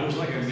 looks like a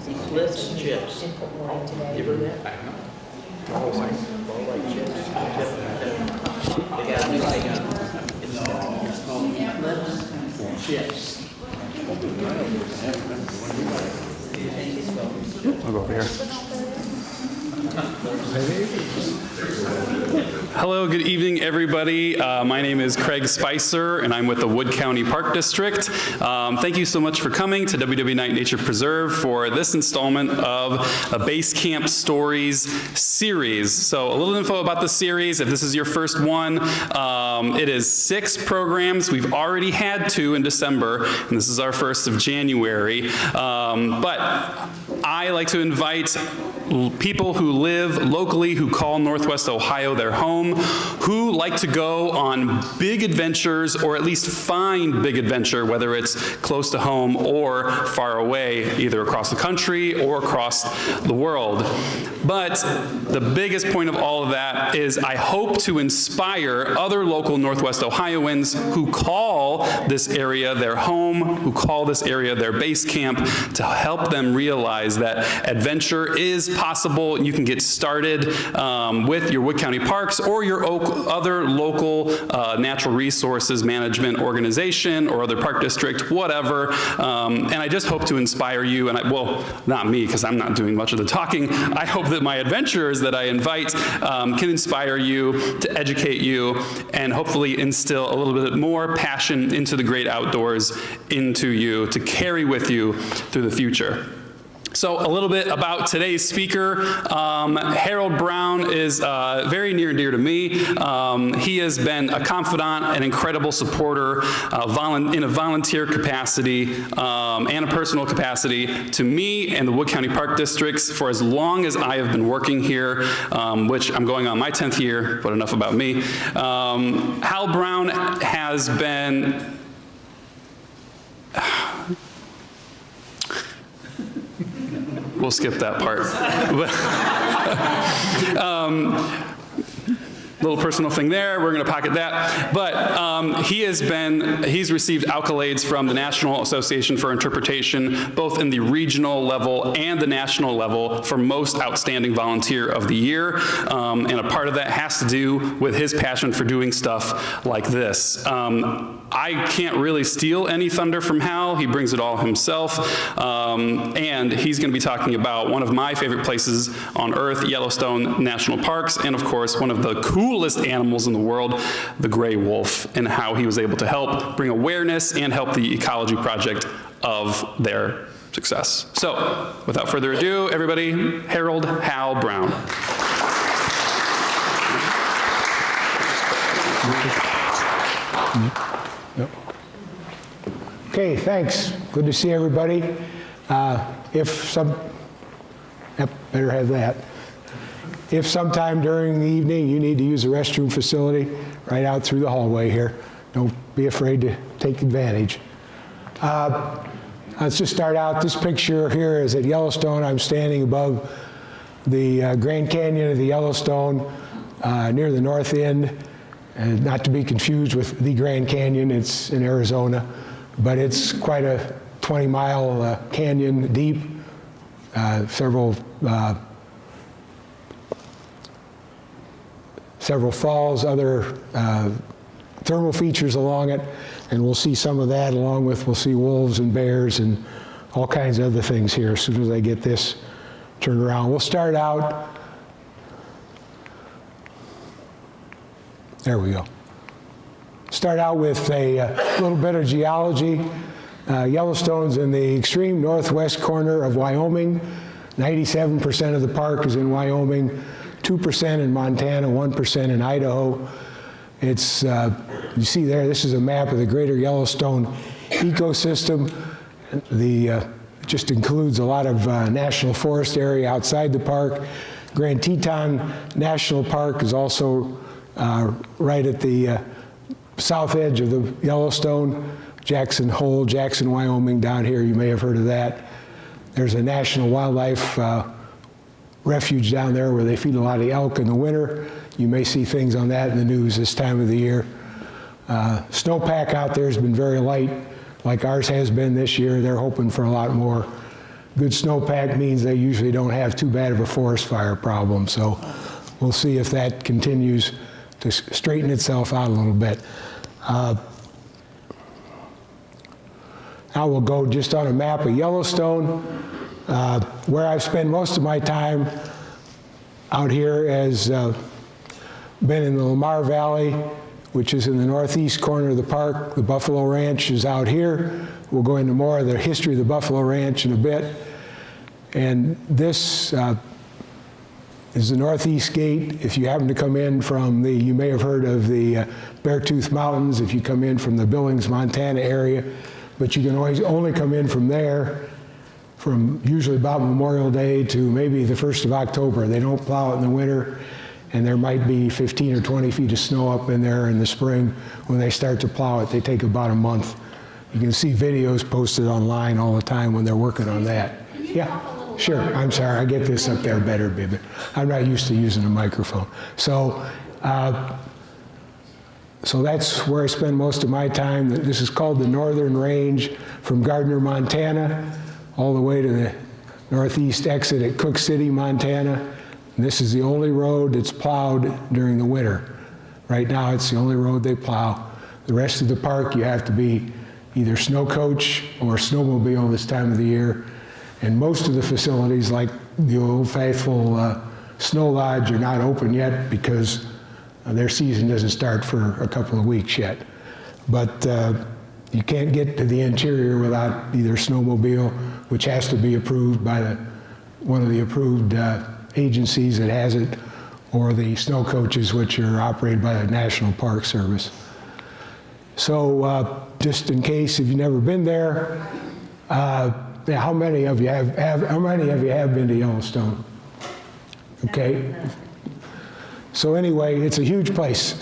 Eclipse chips. You ever that? I know. All white chips. They got a new thing. It's called Eclipse chips. I'll go over here. Hello, good evening, everybody. My name is Craig Spicer, and I'm with the Wood County Park District. Thank you so much for coming to WW Night Nature Preserve for this installment of a Base Camp Stories series. So a little info about the series, if this is your first one, it is 6 programs. We've already had 2 in December, and this is our first of January. But I like to invite people who live locally, who call Northwest Ohio their home, who like to go on big adventures, or at least find big adventure, whether it's close to home or far away, either across the country or across the world. But the biggest point of all of that is I hope to inspire other local Northwest Ohioans who call this area their home, who call this area their base camp, to help them realize that adventure is possible. You can get started with your Wood County Parks or your other local natural resources management organization or other park district, whatever. And I just hope to inspire you, and well, not me, because I'm not doing much of the talking. I hope that my adventurers that I invite can inspire you, to educate you, and hopefully instill a little bit more passion into the great outdoors into you to carry with you through the future. So a little bit about today's speaker. Harold Brown is very near and dear to me. He has been a confidant, an incredible supporter in a volunteer capacity and a personal capacity to me and the Wood County Park Districts for as long as I have been working here, which I'm going on my 10th year, but enough about me. Hal Brown has been we'll skip that part. little personal thing there. We're going to pocket that. But he's received accolades from the National Association for Interpretation, both in the regional level and the national level, for most outstanding volunteer of the year. And a part of that has to do with his passion for doing stuff like this. I can't really steal any thunder from Hal. He brings it all himself. And he's going to be talking about one of my favorite places on Earth, Yellowstone National Parks, and of course, one of the coolest animals in the world, the gray wolf, and how he was able to help bring awareness and help the Ecology project of their success. So, without further ado, everybody, Harold Hal Brown. Okay, thanks. Good to see everybody. Better have that. If sometime during the evening you need to use the restroom facility, right out through the hallway here, don't be afraid to take advantage. Let's just start out. This picture here is at Yellowstone. I'm standing above the Grand Canyon of the Yellowstone near the north end. And not to be confused with the Grand Canyon, it's in Arizona, but it's quite a 20-mile canyon deep, several falls, other thermal features along it, and we'll see some of that along with, we'll see wolves and bears and all kinds of other things here as soon as I get this turned around. We'll start out. There we go. Start out with a little bit of geology. Yellowstone's in the extreme northwest corner of Wyoming. 97% of the park is in Wyoming, 2% in Montana, 1% in Idaho. It's, you see there, this is a map of the greater Yellowstone ecosystem. It just includes a lot of national forest area outside the park. Grand Teton National Park is also right at the south edge of the Yellowstone. Jackson Hole, Jackson, Wyoming, down here, you may have heard of that. There's a national wildlife refuge down there where they feed a lot of elk in the winter. You may see things on that in the news this time of the year. Snowpack out there has been very light, like ours has been this year. They're hoping for a lot more. Good snowpack means they usually don't have too bad of a forest fire problem, so we'll see if that continues to straighten itself out a little bit. Now we'll go just on a map of Yellowstone. Where I've spent most of my time out here has been in the Lamar Valley, which is in the northeast corner of the park. The Buffalo Ranch is out here. We'll go into more of the history of the Buffalo Ranch in a bit. And this is the northeast gate. If you happen to come in from the, you may have heard of the Beartooth Mountains, if you come in from the Billings, Montana area, but you can always only come in from there from usually about Memorial Day to maybe the 1st of October. They don't plow it in the winter, and there might be 15 or 20 feet of snow up in there in the spring. When they start to plow it, they take about a month. You can see videos posted online all the time when they're working on that. Yeah, sure, I'm sorry, I get this up there better, baby. I'm not used to using a microphone. So that's where I spend most of my time. This is called the Northern Range from Gardner, Montana, all the way to the northeast exit at Cook City, Montana. And this is the only road that's plowed during the winter. Right now, it's the only road they plow. The rest of the park, you have to be either snow coach or snowmobile this time of the year. And most of the facilities, like the Old Faithful Snow Lodge, are not open yet because their season doesn't start for a couple of weeks yet. But you can't get to the interior without either snowmobile, which has to be approved by one of the approved agencies that has it, or the snow coaches, which are operated by the National Park Service. So just in case if you've never been there, how many of you have been to Yellowstone? Okay. So anyway, it's a huge place.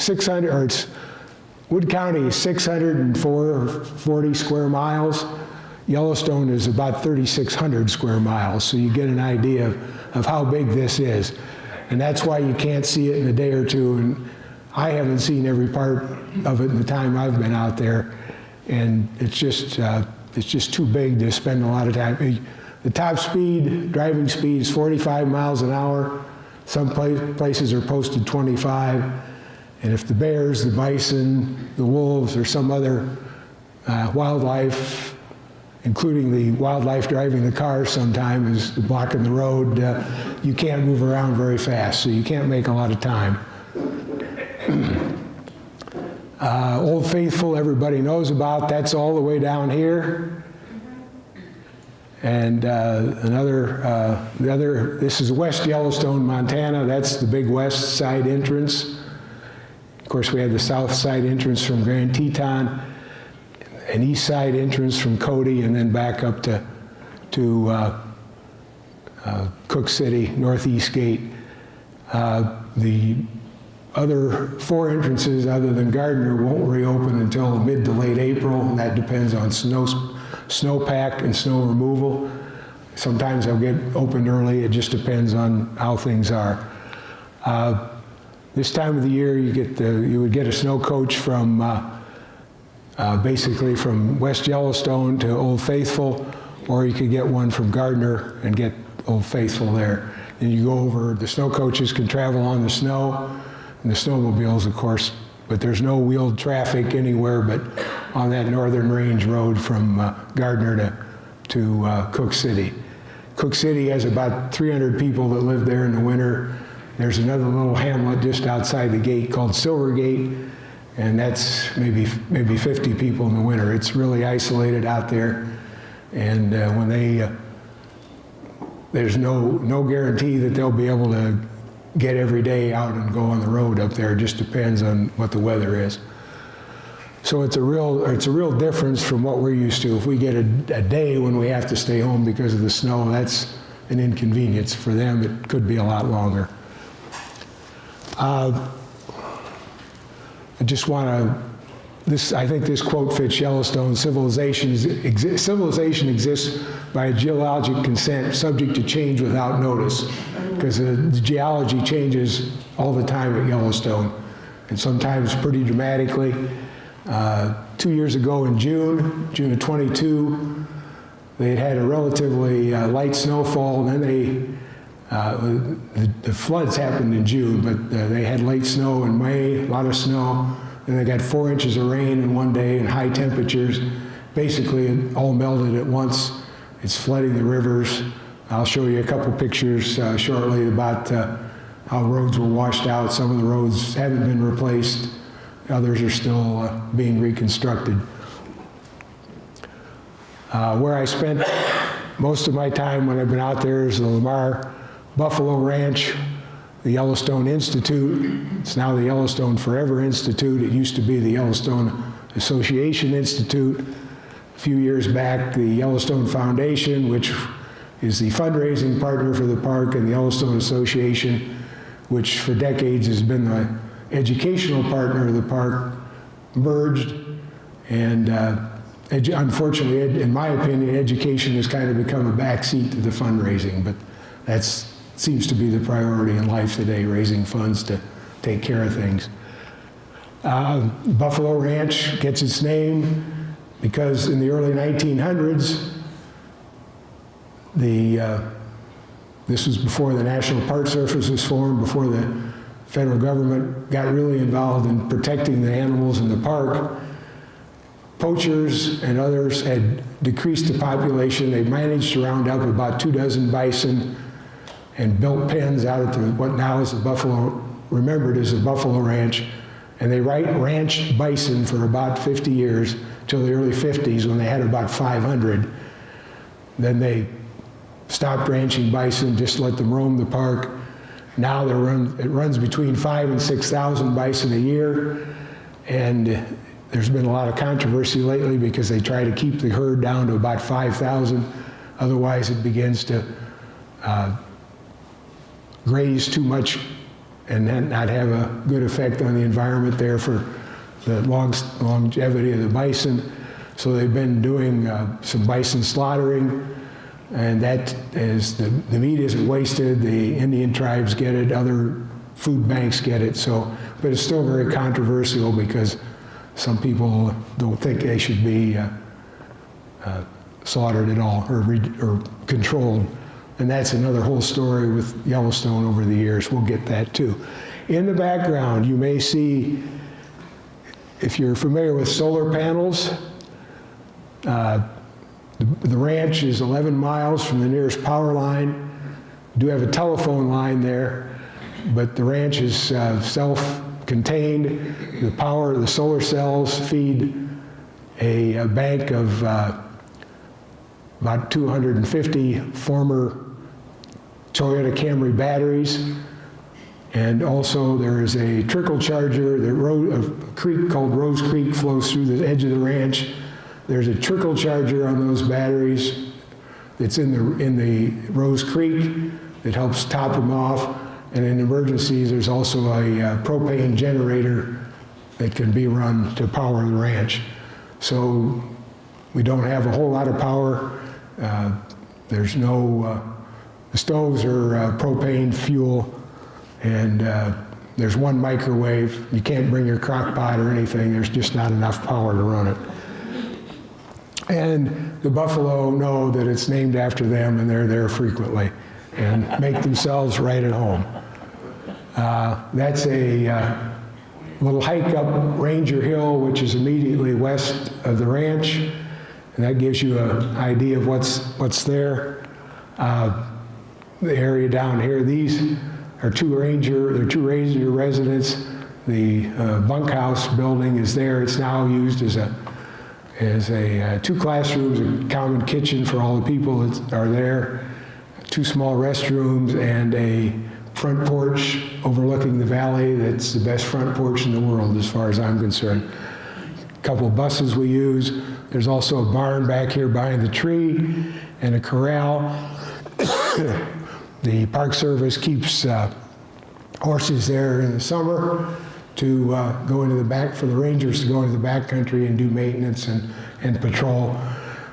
Wood County is 640 square miles. Yellowstone is about 3,600 square miles, so you get an idea of how big this is. And that's why you can't see it in a day or two. And I haven't seen every part of it in the time I've been out there, and it's just too big to spend a lot of time. The top speed, driving speed, is 45 miles an hour. Some places are posted 25. And if the bears, the bison, the wolves, or some other wildlife, including the wildlife driving the car sometimes, is blocking the road, you can't move around very fast, so you can't make a lot of time. Old Faithful, everybody knows about. That's all the way down here. And this is West Yellowstone, Montana. That's the big west side entrance. Of course, we had the south side entrance from Grand Teton, an east side entrance from Cody, and then back up to Cook City, Northeast Gate. The other 4 entrances, other than Gardner, won't reopen until mid to late April, and that depends on snowpack and snow removal. Sometimes they'll get opened early. It just depends on how things are. This time of the year, you would get a snow coach from basically from West Yellowstone to Old Faithful, or you could get one from Gardner and get Old Faithful there. And you go over. The snow coaches can travel on the snow, and the snowmobiles, of course. But there's no wheeled traffic anywhere but on that northern range road from Gardner to Cook City. Cook City has about 300 people that live there in the winter. There's another little hamlet just outside the gate called Silvergate, and that's maybe 50 people in the winter. It's really isolated out there, and there's no guarantee that they'll be able to get every day out and go on the road up there. It just depends on what the weather is. So it's a real difference from what we're used to. If we get a day when we have to stay home because of the snow, that's an inconvenience. For them, it could be a lot longer. I just want to, I think this quote fits Yellowstone. Civilization exists by geologic consent, subject to change without notice, because the geology changes all the time at Yellowstone, and sometimes pretty dramatically. 2 years ago in June of 22, they had a relatively light snowfall, and then the floods happened in June, but they had late snow in May, a lot of snow. Then they got 4 inches of rain in one day and high temperatures. Basically, it all melted at once. It's flooding the rivers. I'll show you a couple pictures shortly about how roads were washed out. Some of the roads haven't been replaced. Others are still being reconstructed. Where I spent most of my time when I've been out there is the Lamar Buffalo Ranch, the Yellowstone Institute. It's now the Yellowstone Forever Institute. It used to be the Yellowstone Association Institute. A few years back, the Yellowstone Foundation, which is the fundraising partner for the park, and the Yellowstone Association, which for decades has been the educational partner of the park, merged. And unfortunately, in my opinion, education has kind of become a backseat to the fundraising, but that seems to be the priority in life today, raising funds to take care of things. Buffalo Ranch gets its name because in the early 1900s, this was before the National Park Service was formed, before the federal government got really involved in protecting the animals in the park. Poachers and others had decreased the population. They managed to round up about 24 bison and built pens out at what now is the remembered as the Buffalo Ranch. And they ranched bison for about 50 years, till the early 50s when they had about 500. Then they stopped ranching bison, just let them roam the park. Now it runs between 5,000 and 6,000 bison a year, and there's been a lot of controversy lately because they try to keep the herd down to about 5,000. Otherwise, it begins to graze too much and then not have a good effect on the environment there for the longevity of the bison. So they've been doing some bison slaughtering, and that is the meat isn't wasted. The Indian tribes get it, other food banks get it. So, but it's still very controversial because some people don't think they should be slaughtered at all or controlled. And that's another whole story with Yellowstone over the years. We'll get that too. In the background, you may see, if you're familiar with solar panels, the ranch is 11 miles from the nearest power line. We do have a telephone line there, but the ranch is self-contained. The solar cells feed a bank of about 250 former Toyota Camry batteries. And also there is a trickle charger. A creek called Rose Creek flows through the edge of the ranch. There's a trickle charger on those batteries that's in the Rose Creek that helps top them off. And in emergencies, there's also a propane generator that can be run to power the ranch. So we don't have a whole lot of power. There's no, the stoves are propane fuel, and there's one microwave. You can't bring your crock pot or anything. There's just not enough power to run it. And the buffalo know that it's named after them, and they're there frequently and make themselves right at home. That's a little hike up Ranger Hill, which is immediately west of the ranch, and that gives you an idea of what's there. The area down here, these are two Ranger residents. The bunkhouse building is there. It's now used as two classrooms, a common kitchen for all the people that are there, two small restrooms, and a front porch overlooking the valley. That's the best front porch in the world as far as I'm concerned. A couple of buses we use. There's also a barn back here behind the tree and a corral. The Park Service keeps horses there in the summer to go into the back, for the rangers to go into the back country and do maintenance and patrol.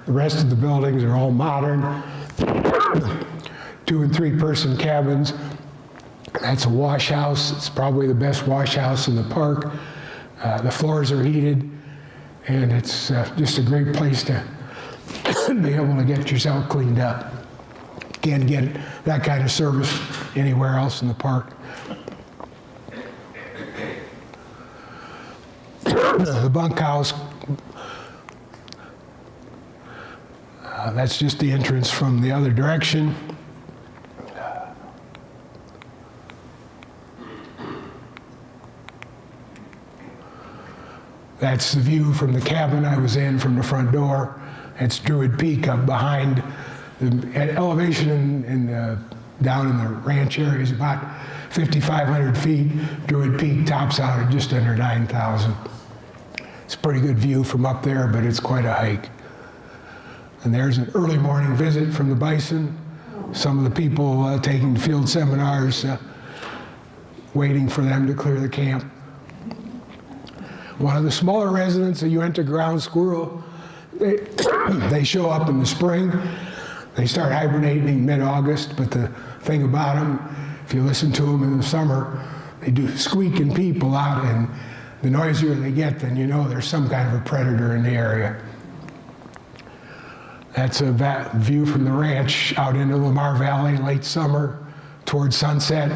The rest of the buildings are all modern, 2 and 3 person cabins. That's a wash house. It's probably the best wash house in the park. The floors are heated, and it's just a great place to be able to get yourself cleaned up. Can't get that kind of service anywhere else in the park. The bunkhouse, that's just the entrance from the other direction. That's the view from the cabin I was in from the front door. It's Druid Peak up behind. The elevation down in the ranch area is about 5,500 feet. Druid Peak tops out at just under 9,000. It's a pretty good view from up there, but it's quite a hike. And there's an early morning visit from the bison. Some of the people taking field seminars, waiting for them to clear the camp. One of the smaller residents, a Uinta ground squirrel, they show up in the spring. They start hibernating mid-August, but the thing about them, if you listen to them in the summer, they do squeak and peep a lot, and the noisier they get, then you know there's some kind of a predator in the area. That's a view from the ranch out into Lamar Valley, late summer, towards sunset.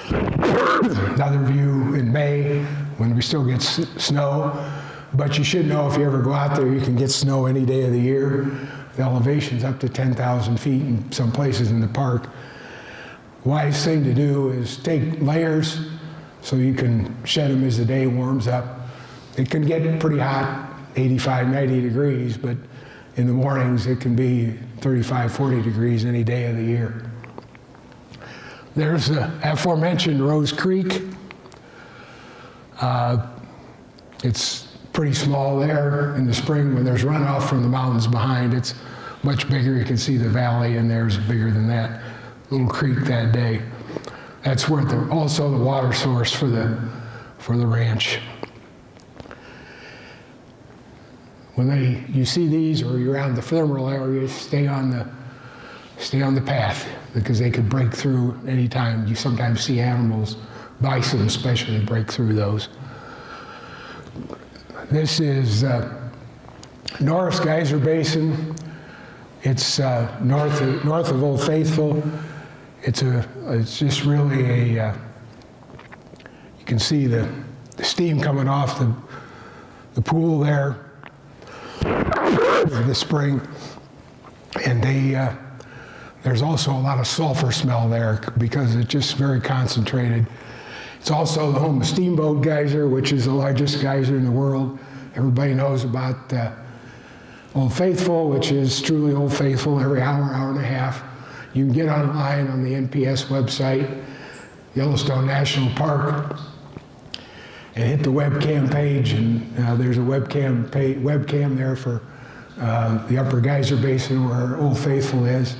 Another view in May, when we still get snow. But you should know if you ever go out there, you can get snow any day of the year. The elevation's up to 10,000 feet in some places in the park. Wise thing to do is take layers so you can shed them as the day warms up. It can get pretty hot, 85, 90 degrees, but in the mornings it can be 35, 40 degrees any day of the year. There's the aforementioned Rose Creek. It's pretty small there in the spring when there's runoff from the mountains behind. It's much bigger. You can see the valley, and there's bigger than that little creek that day. That's where also the water source for the ranch. When you see these or you're around the thermal areas, stay on stay on the path, because they could break through anytime. You sometimes see animals, bison especially, break through those. This is Norris Geyser Basin. It's north of Old Faithful. It's just really a, you can see the steam coming off the pool there in the spring. And there's also a lot of sulfur smell there because it's just very concentrated. It's also the home of Steamboat Geyser, which is the largest geyser in the world. Everybody knows about Old Faithful, which is truly Old Faithful every hour, hour and a half. You can get online on the NPS website, Yellowstone National Park, and hit the webcam page, and there's a webcam there for the Upper Geyser Basin where Old Faithful is.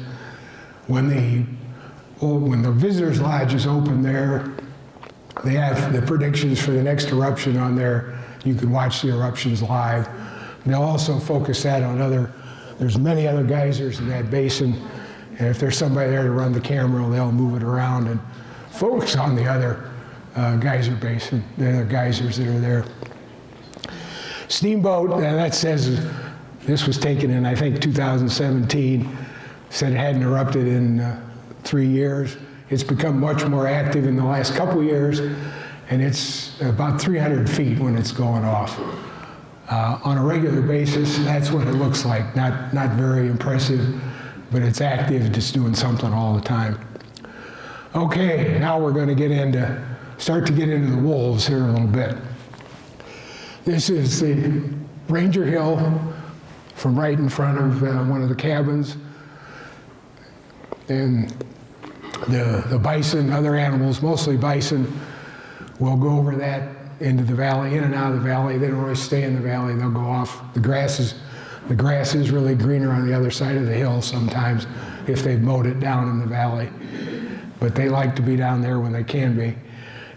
When the Visitors Lodge is open there, they have the predictions for the next eruption on there. You can watch the eruptions live. And they'll also focus that on there's many other geysers in that basin, and if there's somebody there to run the camera, they'll move it around and focus on the other geyser basin, the other geysers that are there. Steamboat, that says this was taken in, I think, 2017. Said it hadn't erupted in 3 years. It's become much more active in the last couple of years, and it's about 300 feet when it's going off. On a regular basis, that's what it looks like. Not very impressive, but it's active, just doing something all the time. Okay, now we're going to start to get into the wolves here a little bit. This is the Ranger Hill from right in front of one of the cabins. And the bison, other animals, mostly bison, will go over that into the valley, in and out of the valley. They don't always stay in the valley. They'll go off. The grass is really greener on the other side of the hill sometimes if they've mowed it down in the valley. But they like to be down there when they can be.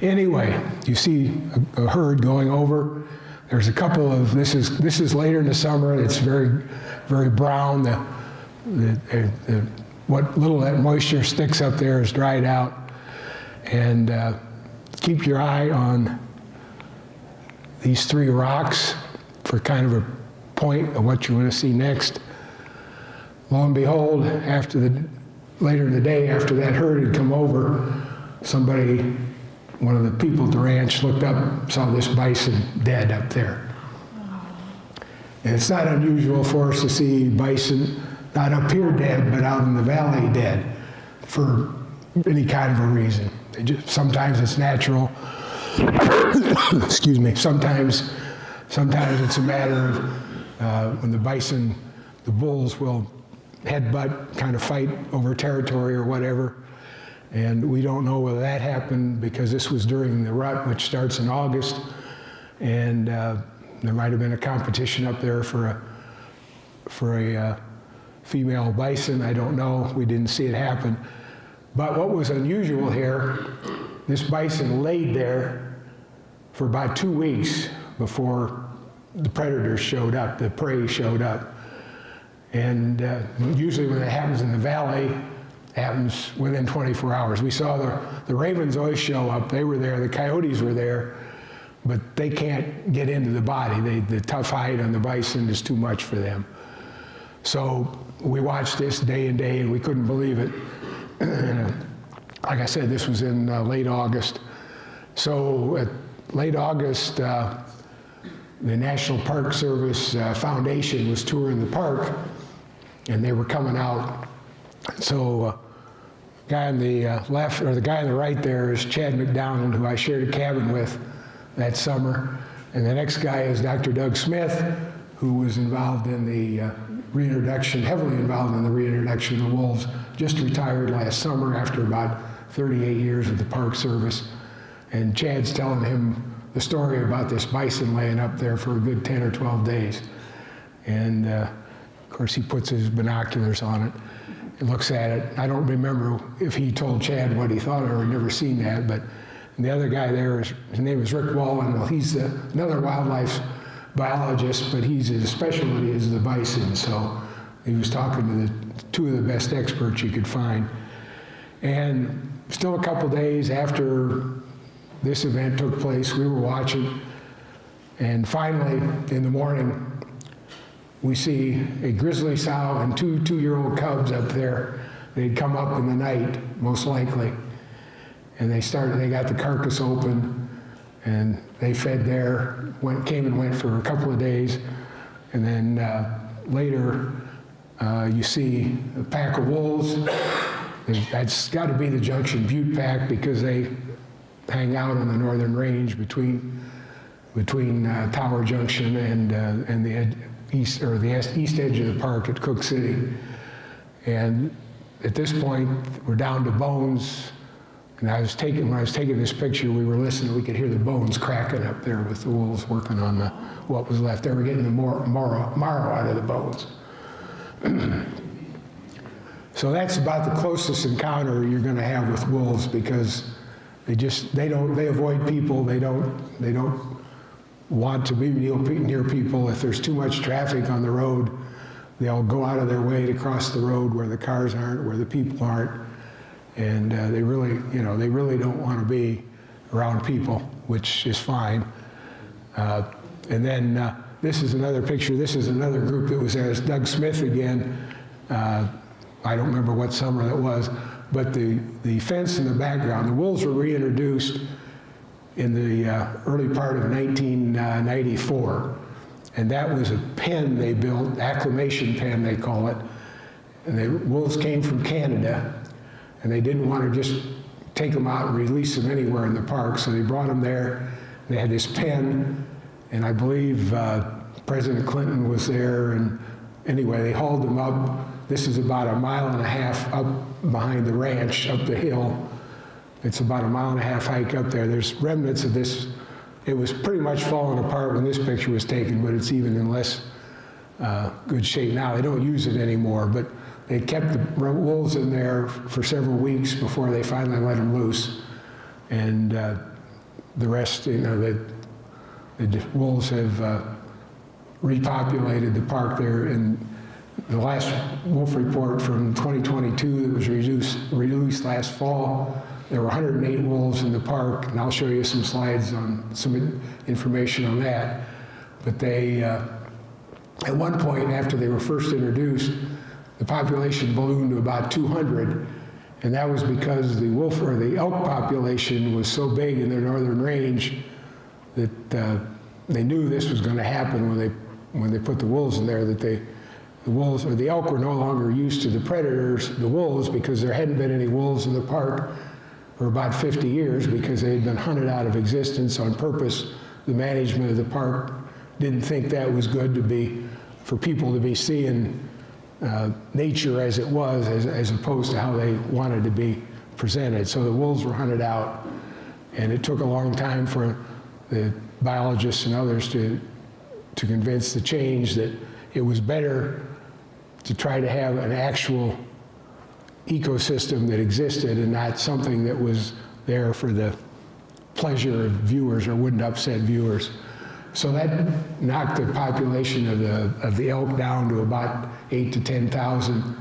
Anyway, you see a herd going over. There's a couple of, this is later in the summer. It's very, very brown. What little that moisture sticks up there is dried out. And keep your eye on these 3 rocks for kind of a point of what you want to see next. Lo and behold, later in the day, after that herd had come over, one of the people at the ranch looked up, saw this bison dead up there. And it's not unusual for us to see bison, not up here dead, but out in the valley dead for any kind of a reason. Sometimes it's natural. Excuse me. Sometimes it's a matter of when the bison, the bulls will headbutt, kind of fight over territory or whatever. And we don't know whether that happened because this was during the rut, which starts in August. And there might have been a competition up there for a female bison. I don't know. We didn't see it happen. But what was unusual here, this bison laid there for about 2 weeks before the predators showed up, the prey showed up. And usually when it happens in the valley, it happens within 24 hours. We saw the ravens always show up. They were there. The coyotes were there. But they can't get into the body. The tough hide on the bison is too much for them. So we watched this day and day, and we couldn't believe it. Like I said, this was in late August. So at late August, the National Park Service Foundation was touring the park, and they were coming out. So the guy on the left, or the guy on the right there is Chad McDonald, who I shared a cabin with that summer. And the next guy is Dr. Doug Smith, who was involved in the reintroduction, heavily involved in the reintroduction of the wolves, just retired last summer after about 38 years with the Park Service. And Chad's telling him the story about this bison laying up there for a good 10 or 12 days. And of course he puts his binoculars on it and looks at it. I don't remember if he told Chad what he thought or had never seen that, but the other guy there, his name is Rick Wallen. Well, he's another wildlife biologist, but his specialty is the bison. So He was talking to two of the best experts you could find. And still a couple days after this event took place, we were watching, and finally, in the morning, we see a grizzly sow and two two-year-old cubs up there. They'd come up in the night, most likely, and they got the carcass open, and they fed there, came and went for a couple of days, and then later, you see a pack of wolves. That's got to be the Junction Butte pack because they hang out on the northern range between Tower Junction and the east edge of the park at Cook City. And at this point, we're down to bones. And when I was taking this picture, we were listening. We could hear the bones cracking up there with the wolves working on what was left. They were getting the marrow out of the bones. So that's about the closest encounter you're going to have with wolves because they avoid people. They don't want to be near people. If there's too much traffic on the road, they'll go out of their way to cross the road where the cars aren't, where the people aren't, and they really don't want to be around people, which is fine. And then this is another picture. This is another group that was there. It's Doug Smith again. I don't remember what summer that was, but the fence in the background, the wolves were reintroduced in the early part of 1994. And that was a pen they built, acclimation pen they call it. And the wolves came from Canada, and they didn't want to just take them out and release them anywhere in the park, so they brought them there. They had this pen, and I believe President Clinton was there, and anyway, they hauled them up. This is about 1.5 miles up behind the ranch, up the hill. It's about 1.5 mile hike up there. There's remnants of this. It was pretty much falling apart when this picture was taken, but it's even in less good shape now. They don't use it anymore, but they kept the wolves in there for several weeks before they finally let them loose. And the rest, the wolves have repopulated the park there. And the last wolf report from 2022 that was released last fall, there were 108 wolves in the park, and I'll show you some slides on some information on that. But they, at one point after they were first introduced, the population ballooned to about 200, and that was because the wolf or the elk population was so big in their northern range that they knew this was going to happen when they put the wolves in there. That the wolves or the elk were no longer used to the predators, the wolves, because there hadn't been any wolves in the park for about 50 years because they had been hunted out of existence on purpose. The management of the park didn't think that was good for people to be seeing nature as it was, as opposed to how they wanted to be presented. So the wolves were hunted out, and it took a long time for the biologists and others to convince the change that it was better to try to have an actual ecosystem that existed and not something that was there for the pleasure of viewers or wouldn't upset viewers. So that knocked the population of the elk down to about 8,000 to 10,000.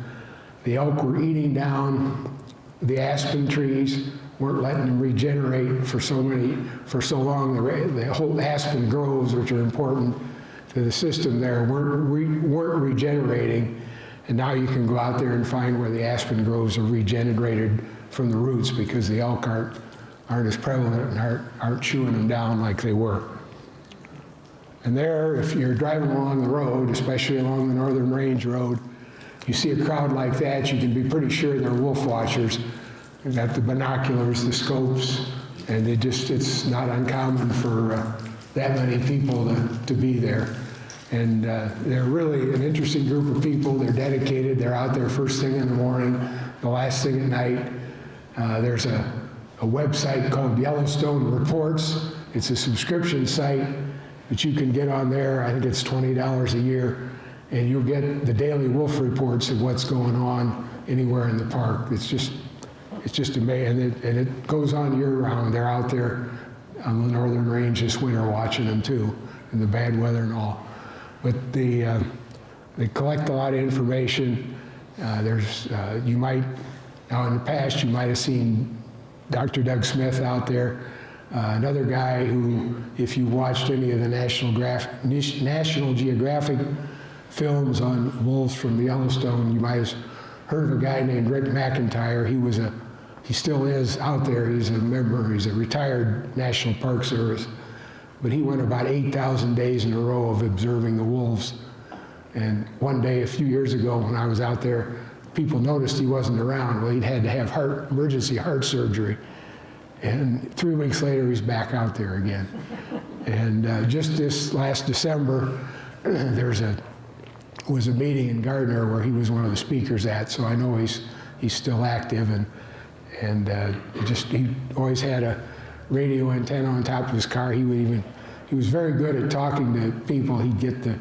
The elk were eating down the aspen trees, weren't letting them regenerate for so long. The whole aspen groves, which are important to the system there, weren't regenerating. And now you can go out there and find where the aspen groves are regenerated from the roots because the elk aren't as prevalent and aren't chewing them down like they were. And there, if you're driving along the road, especially along the Northern Range Road, you see a crowd like that, you can be pretty sure they're wolf watchers. They've got the binoculars, the scopes, and it's not uncommon for that many people to be there. And they're really an interesting group of people. They're dedicated. They're out there first thing in the morning, the last thing at night. There's a website called Yellowstone Reports. It's a subscription site that you can get on there. I think it's $20 a year, and you'll get the daily wolf reports of what's going on anywhere in the park. It's just amazing, and it goes on year-round. They're out there on the northern range this winter watching them too, in the bad weather and all. But the They collect a lot of information. You might, now in the past, you might have seen Dr. Doug Smith out there, another guy who, if you watched any of the National Geographic films on wolves from the Yellowstone, you might have heard of a guy named Rick McIntyre. He still is out there. He's a member, he's a retired National Park Service, but he went about 8,000 days in a row of observing the wolves. And one day, a few years ago, when I was out there, people noticed he wasn't around. Well, he'd had to have emergency heart surgery. And 3 weeks later, he's back out there again. And just this last December, there was a meeting in Gardner where he was one of the speakers at, so I know he's still active, and he always had a radio antenna on top of his car. He was very good at talking to people. He'd get the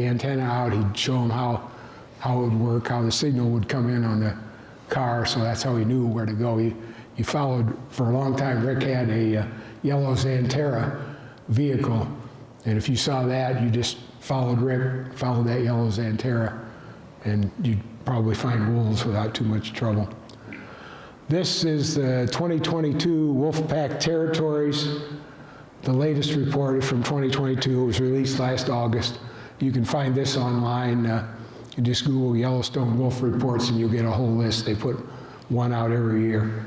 antenna out, he'd show them how it would work, how the signal would come in on the car, so that's how he knew where to go. He followed, for a long time, Rick had a yellow Xanterra vehicle, and if you saw that, you just followed Rick, followed that yellow Xanterra, and you'd probably find wolves without too much trouble. This is the 2022 wolf pack territories. The latest report is from 2022. It was released last August. You can find this online. You just Google Yellowstone wolf reports and you'll get a whole list. They put one out every year.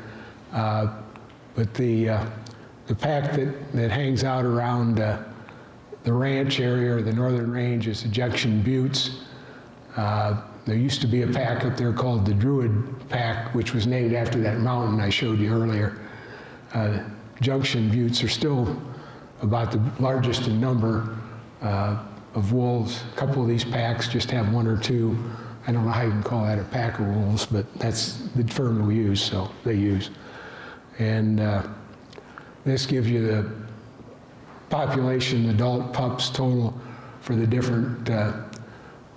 But the pack that hangs out around the ranch area or the northern range is the Junction Buttes. There used to be a pack up there called the Druid Pack, which was named after that mountain I showed you earlier. Junction Buttes are still about the largest in number of wolves. A couple of these packs just have one or two. I don't know how you can call that a pack of wolves, but that's the term we use, so they use. And this gives you the population, adult pups total for the different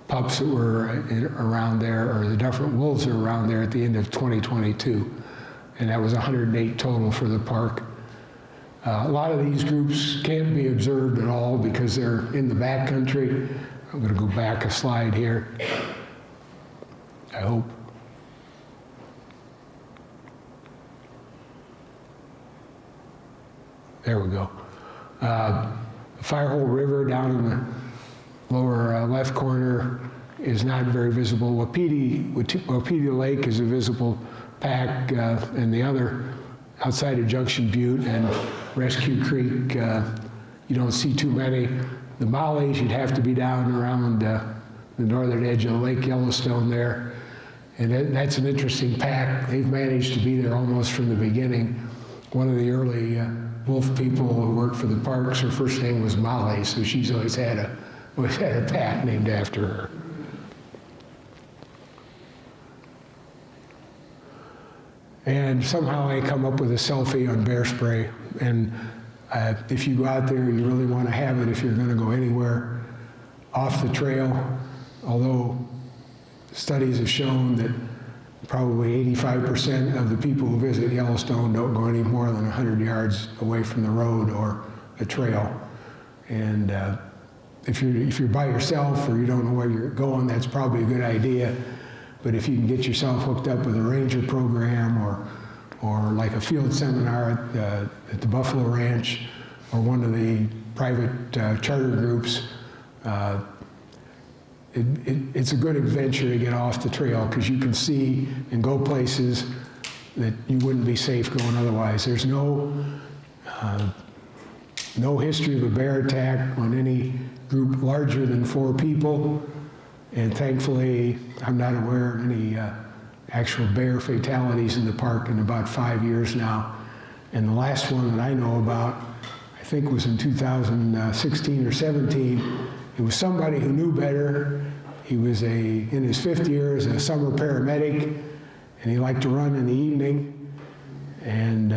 pups that were around there, or the different wolves that were around there at the end of 2022. And that was 108 total for the park. A lot of these groups can't be observed at all because they're in the backcountry. I'm going to go back a slide here, I hope. There we go. Firehole River down in the lower left corner is not very visible. Wapiti Lake is a visible pack, and the other outside of Junction Butte and Rescue Creek, you don't see too many. The mollies, you'd have to be down around the northern edge of Lake Yellowstone there. And that's an interesting pack. They've managed to be there almost from the beginning. One of the early wolf people who worked for the parks, her first name was Molly, so she's always had a pack named after her. And somehow I come up with a selfie on bear spray. And if you go out there, you really want to have it if you're going to go anywhere off the trail. Although studies have shown that probably 85% of the people who visit Yellowstone don't go any more than 100 yards away from the road or a trail. And if you're by yourself or you don't know where you're going, that's probably a good idea. But if you can get yourself hooked up with a ranger program or like a field seminar at the Buffalo Ranch or one of the private charter groups, it's a good adventure to get off the trail because you can see and go places that you wouldn't be safe going otherwise. There's no history of a bear attack on any group larger than 4 people. And thankfully, I'm not aware of any actual bear fatalities in the park in about 5 years now. And the last one that I know about, I think was in 2016 or 17. It was somebody who knew better. He was in his 5th year as a summer paramedic, and he liked to run in the evening. And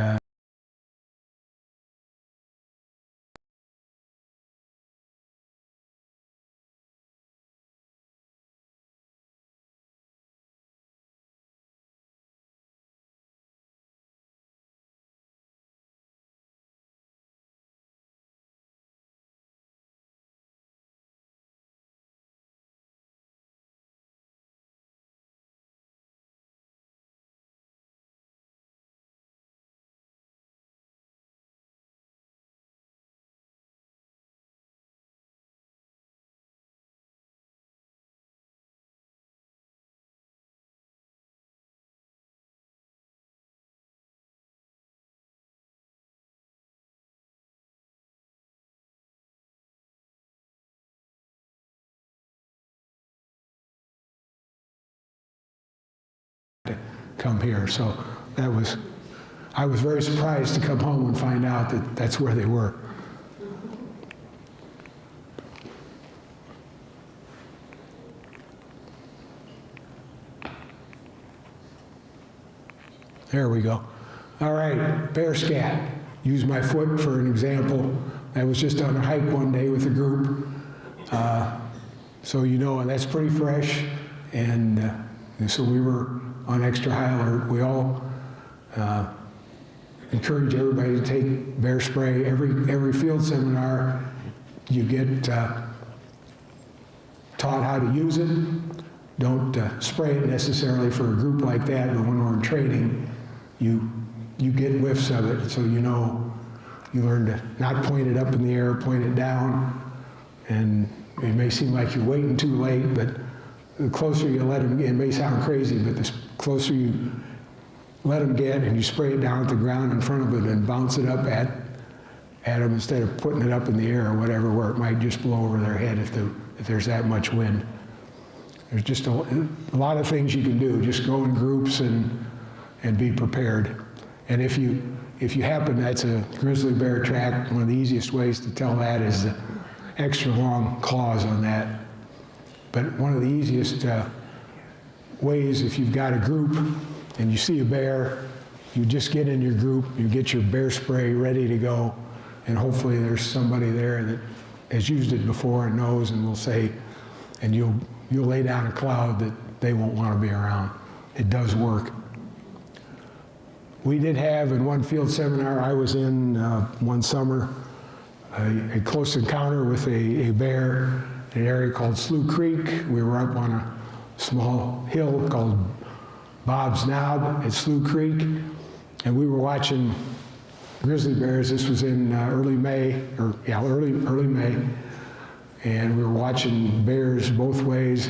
come here. So I was very surprised to come home and find out that that's where they were. There we go. All right, bear scat. Use my foot for an example. I was just on a hike one day with a group. So you know, that's pretty fresh. And so we were on extra high alert. We all encourage everybody to take bear spray. Every field seminar, you get taught how to use it. Don't spray it necessarily for a group like that, but when we're in training, you get whiffs of it, so you know, you learn to not point it up in the air, point it down, and it may seem like you're waiting too late, but the closer you let them get, it may sound crazy, but the closer you let them get and you spray it down at the ground in front of it and bounce it up at them instead of putting it up in the air or whatever, where it might just blow over their head if there's that much wind. There's just a lot of things you can do. Just go in groups and be prepared. And if you happen, that's a grizzly bear track, one of the easiest ways to tell that is the extra long claws on that. But one of the easiest ways, if you've got a group and you see a bear, you just get in your group, you get your bear spray ready to go, and hopefully there's somebody there that has used it before and knows and will say, and you'll lay down a cloud that they won't want to be around. It does work. We did have in one field seminar I was in one summer a close encounter with a bear in an area called Slough Creek. We were up on a small hill called Bob's Knob at Slough Creek, and we were watching grizzly bears. This was in early May, and we were watching bears both ways,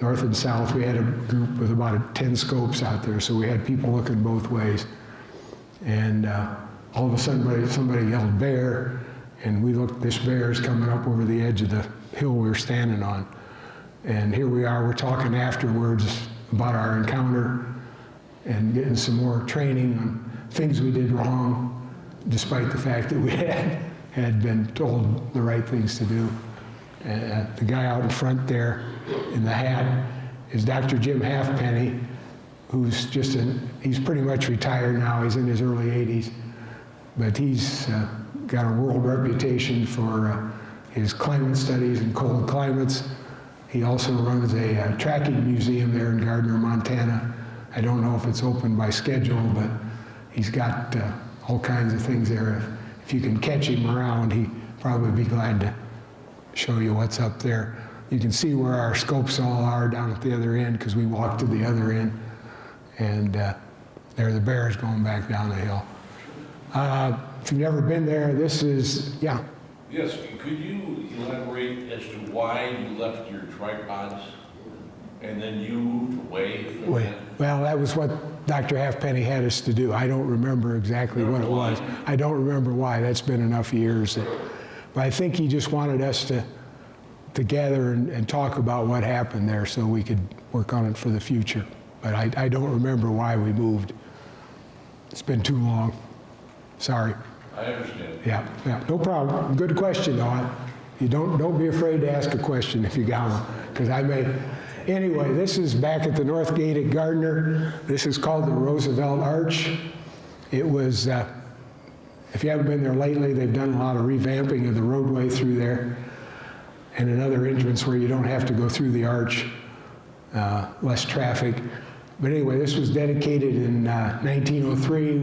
north and south. We had a group with about 10 scopes out there, so we had people looking both ways. And all of a sudden, somebody yelled bear, and we looked, this bear is coming up over the edge of the hill we were standing on. And here we are, we're talking afterwards about our encounter and getting some more training on things we did wrong, despite the fact that we had been told the right things to do. The guy out in front there in the hat is Dr. Jim Halfpenny, who's he's pretty much retired now. He's in his early 80s, but he's got a world reputation for his climate studies in cold climates. He also runs a tracking museum there in Gardner, Montana. I don't know if it's open by schedule, but he's got all kinds of things there. If you can catch him around, he'd probably be glad to show you what's up there. You can see where our scopes all are down at the other end because we walked to the other end. And there the bear is going back down the hill. If you've never been there, this is, yeah. Yes, could you elaborate as to why you left your tripods and then you moved away from that? Well, that was what Dr. Halfpenny had us to do. I don't remember exactly what it was. I don't remember why. That's been enough years. But I think he just wanted us to gather and talk about what happened there so we could work on it for the future. But I don't remember why we moved. It's been too long. Sorry. I understand. Yeah, no problem. Good question, though. You don't be afraid to ask a question if you got one, because I may. Anyway, this is back at the North Gate at Gardner. This is called the Roosevelt Arch. It was, if you haven't been there lately, they've done a lot of revamping of the roadway through there, and another entrance where you don't have to go through the arch, less traffic. But anyway, this was dedicated in 1903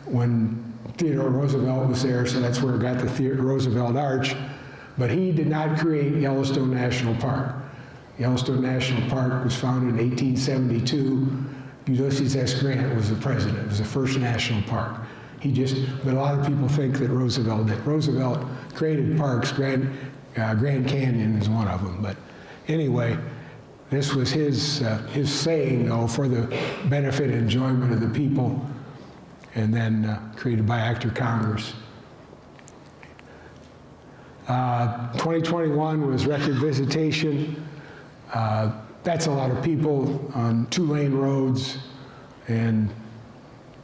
when Theodore Roosevelt was there, so that's where it got the Roosevelt Arch. But he did not create Yellowstone National Park. Yellowstone National Park was founded in 1872. Ulysses S. Grant was the president. It was the first national park. But a lot of people think that Roosevelt did. Roosevelt created parks. Grand Canyon is one of them. But anyway, this was his saying, though, for the benefit and enjoyment of the people, and then created by Act of Congress. 2021 was record visitation. That's a lot of people on 2-lane roads, and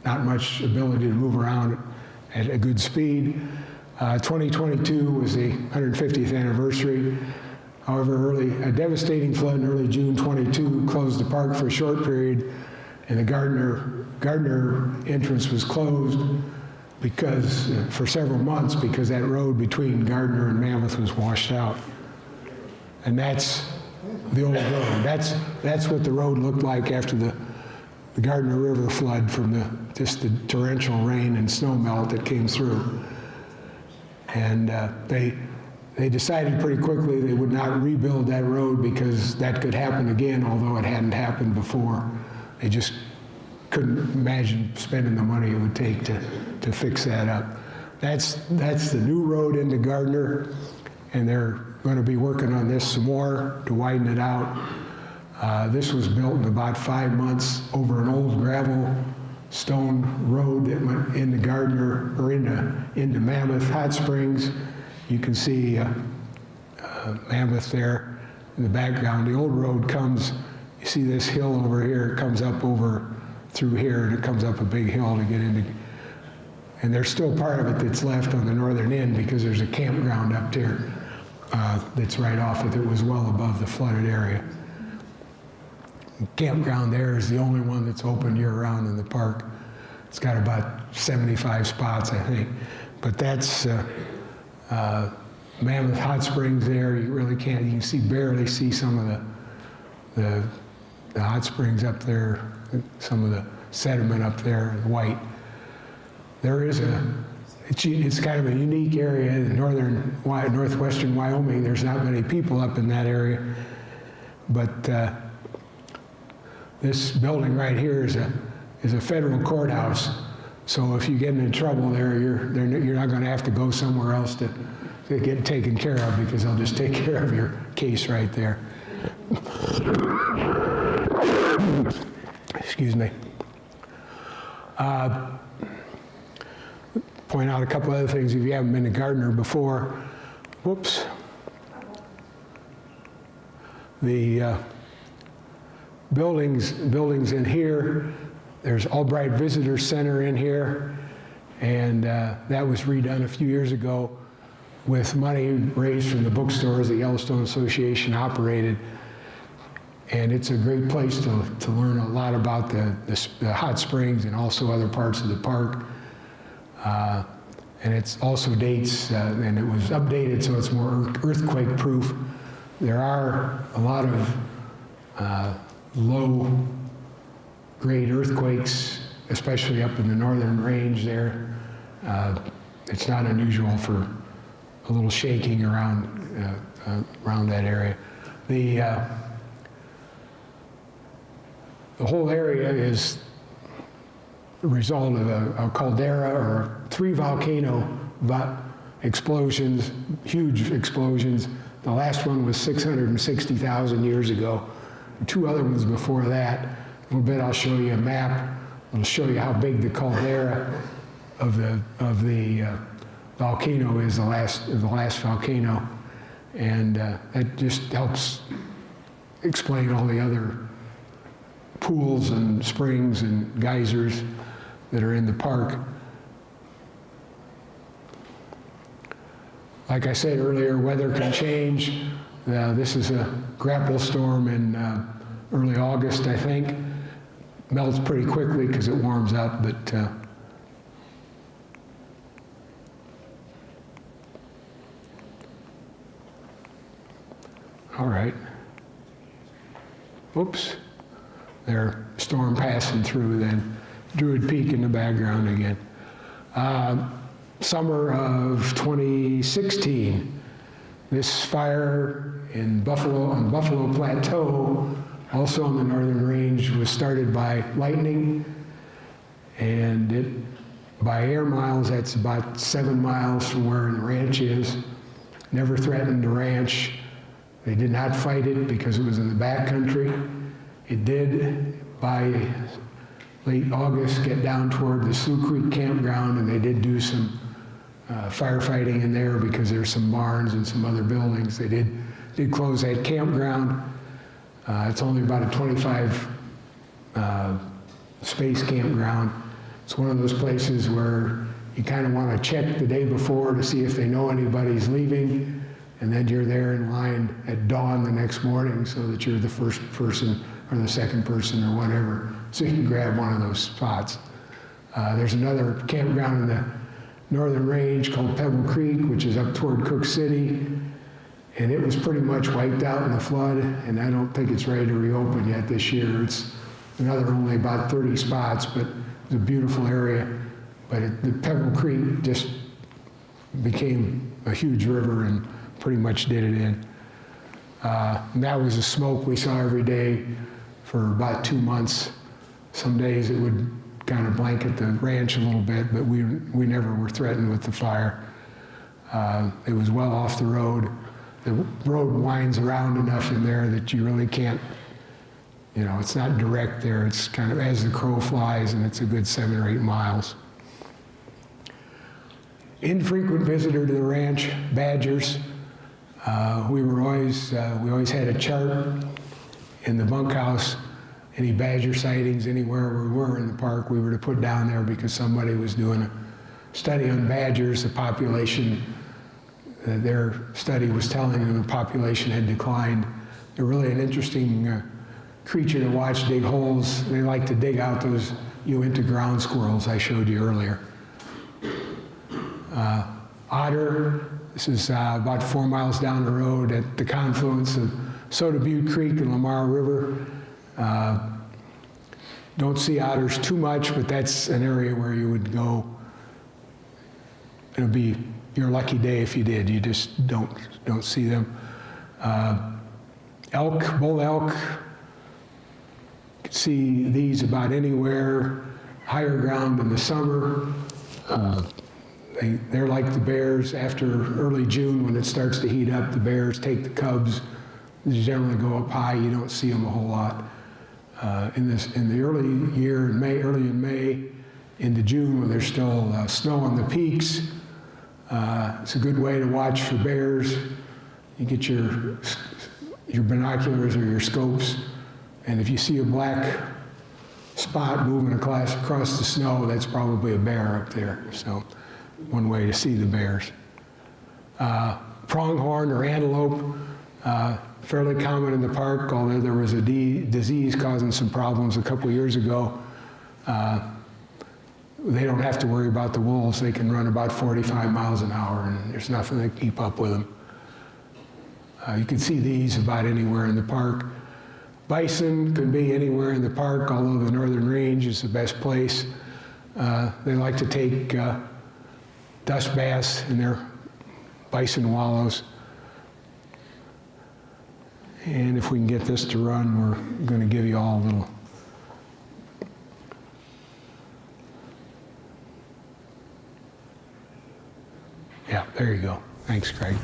not much ability to move around at a good speed. 2022 was the 150th anniversary. However, a devastating flood in early June 22 closed the park for a short period, and the Gardner entrance was closed for several months because that road between Gardner and Mammoth was washed out. And that's the old road. That's what the road looked like after the Gardner River flood from just the torrential rain and snow melt that came through. And they decided pretty quickly they would not rebuild that road because that could happen again, although it hadn't happened before. They just couldn't imagine spending the money it would take to fix that up. That's the new road into Gardner, and they're going to be working on this some more to widen it out. This was built in about 5 months over an old gravel stone road that went into Gardner, or into Mammoth Hot Springs. You can see Mammoth there in the background. The old road comes, you see this hill over here, it comes up over through here, and it comes up a big hill to get into, and there's still part of it that's left on the northern end because there's a campground up there that's right off of it. It was well above the flooded area. The campground there is the only one that's open year-round in the park. It's got about 75 spots, I think. But that's Mammoth Hot Springs there. You really can't, you can barely see some of the hot springs up there, some of the sediment up there, white. There is it's kind of a unique area in northwestern Wyoming. There's not many people up in that area, but this building right here is a federal courthouse. So if you get into trouble there, you're not going to have to go somewhere else to get taken care of, because they'll just take care of your case right there. Excuse me. Point out a couple other things if you haven't been to Gardner before. Whoops. The buildings in here, there's Albright Visitor Center in here, and that was redone a few years ago with money raised from the bookstores that Yellowstone Association operated. And it's a great place to learn a lot about the hot springs and also other parts of the park. And it also dates, and it was updated so it's more earthquake proof. There are a lot of low grade earthquakes, especially up in the northern range there. It's not unusual for a little shaking around that area. The whole area is the result of a caldera or 3 volcano explosions, huge explosions. The last one was 660,000 years ago. 2 other ones before that. In a little bit I'll show you a map. It'll show you how big the caldera of the volcano is, the last volcano. And that just helps explain all the other pools and springs and geysers that are in the park. Like I said earlier, weather can change. This is a grapple storm in early August, I think. Melts pretty quickly because it warms up, but all right. Oops. Their storm passing through then. Druid Peak in the background again. Summer of 2016, this fire on Buffalo Plateau, also on the northern range, was started by lightning, and by air miles, that's about 7 miles from where the ranch is. Never threatened the ranch. They did not fight it because it was in the backcountry. It did, by late August, get down toward the Slough Creek campground, and they did do some firefighting in there because there's some barns and some other buildings. They did close that campground. It's only about a 25 space campground. It's one of those places where you kind of want to check the day before to see if they know anybody's leaving, and then you're there in line at dawn the next morning so that you're the first person or the second person or whatever, so you can grab one of those spots. There's another campground in the northern range called Pebble Creek, which is up toward Cook City, and it was pretty much wiped out in the flood, and I don't think it's ready to reopen yet this year. It's another only about 30 spots, but it's a beautiful area. But the Pebble Creek just became a huge river and pretty much did it in. And that was a smoke we saw every day for about 2 months. Some days it would kind of blanket the ranch a little bit, but we never were threatened with the fire. It was well off the road. The road winds around enough in there that you really can't, you know, it's not direct there. It's kind of as the crow flies, and it's a good 7 or 8 miles. Infrequent visitor to the ranch, badgers. We always had a chart in the bunkhouse. Any badger sightings anywhere we were in the park, we were to put down there because somebody was doing a study on badgers. The population, their study was telling them the population had declined. They're really an interesting creature to watch dig holes. They like to dig out those Uinta ground squirrels I showed you earlier. Otter, this is about 4 miles down the road at the confluence of Soda Butte Creek and Lamar River. Don't see otters too much, but that's an area where you would go. It'll be your lucky day if you did. You just don't see them. Elk, bull elk, you can see these about anywhere. Higher ground in the summer. They're like the bears. After early June, when it starts to heat up, the bears take the cubs. They generally go up high. You don't see them a whole lot. In the early in May, into June, when there's still snow on the peaks, it's a good way to watch for bears. You get your binoculars or your scopes, and if you see a black spot moving across the snow, that's probably a bear up there. So, one way to see the bears. Pronghorn or antelope. Fairly common in the park, although there was a disease causing some problems a couple years ago. They don't have to worry about the wolves. They can run about 45 miles an hour, and there's nothing to keep up with them. You can see these about anywhere in the park. Bison could be anywhere in the park, although the northern range is the best place. They like to take dust baths in their bison wallows. And if we can get this to run, we're going to give you all a little. Yeah, there you go. Thanks, Craig.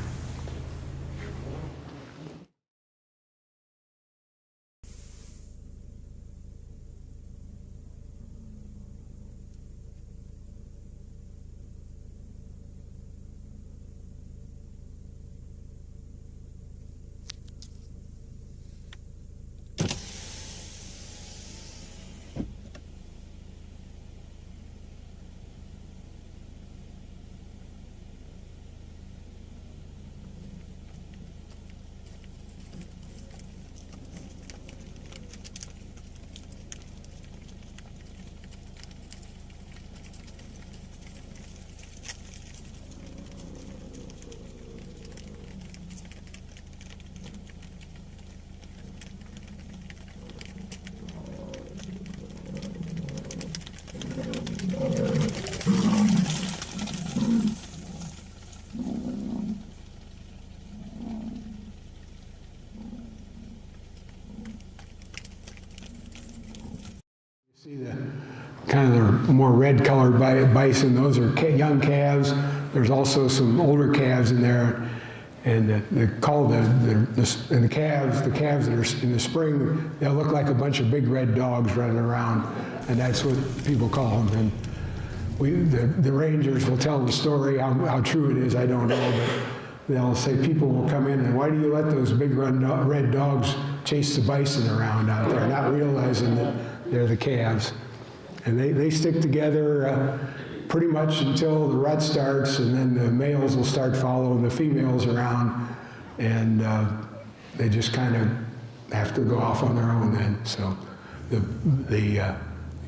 See the kind of the more red-colored bison. Those are young calves. There's also some older calves in there, and they're called the calves that are in the spring. They'll look like a bunch of big red dogs running around, and that's what people call them. And the rangers will tell the story. How true it is, I don't know, but they'll say people will come in and, why do you let those big red dogs chase the bison around out there, not realizing that they're the calves. And they stick together pretty much until the rut starts, and then the males will start following the females around, and they just kind of have to go off on their own then. So you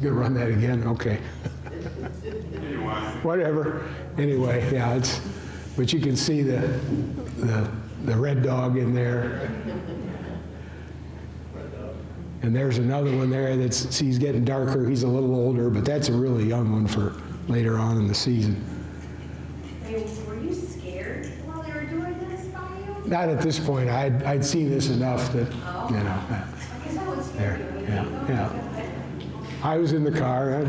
gonna run that again? Okay. Whatever. Anyway, yeah, but you can see the red dog in there. And there's another one there he's getting darker. He's a little older, but that's a really young one for later on in the season. Hey, were you scared while they were doing this by you? Not at this point. I'd seen this enough that, you know. Because that would scare There, you. yeah. I was in the car.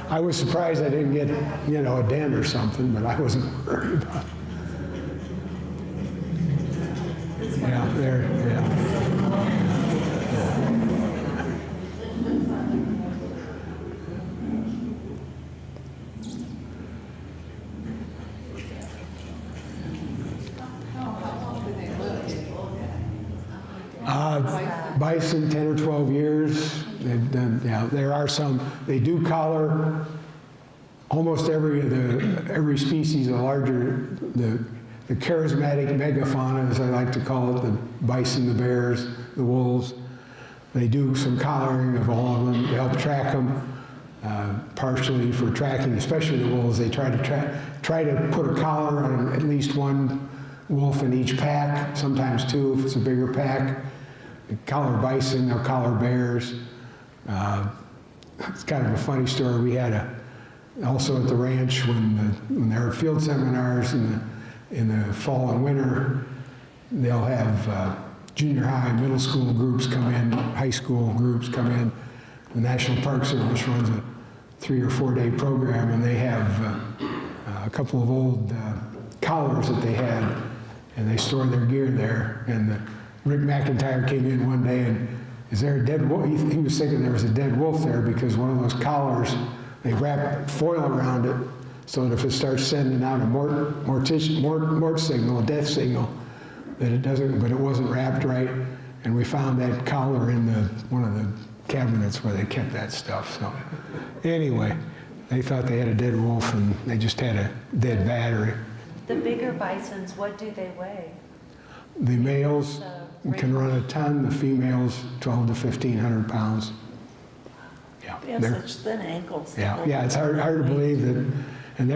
I was surprised I didn't get, a dent or something, but I wasn't worried about it. Yeah, there, yeah. Bison, 10 or 12 years. They've done, there are some, they do collar almost every species, the larger, the charismatic megafauna, as I like to call it, the bison, the bears, the wolves. They do some collaring of all of them to help track them, partially for tracking, especially the wolves. They try to put a collar on at least one wolf in each pack, sometimes two if it's a bigger pack. They collar bison, they'll collar bears. It's kind of a funny story. We had also at the ranch when there are field seminars in the fall and winter, they'll have junior high, middle school groups come in, high school groups come in. The National Park Service runs a 3 or 4 day program, and they have a couple of old collars that they had, and they store their gear there. And Rick McIntyre came in one day and, is there a dead wolf? He was thinking there was a dead wolf there because one of those collars, they wrap foil around it so that if it starts sending out a mort signal, a death signal, that it doesn't, but it wasn't wrapped right. And we found that collar in one of the cabinets where they kept that stuff. So anyway, they thought they had a dead wolf and they just had a dead battery. The bigger bisons, what do they weigh? The males can run a ton, the females 12 to 1,500 pounds. Yeah, They have such thin ankles. yeah, it's hard to believe that, and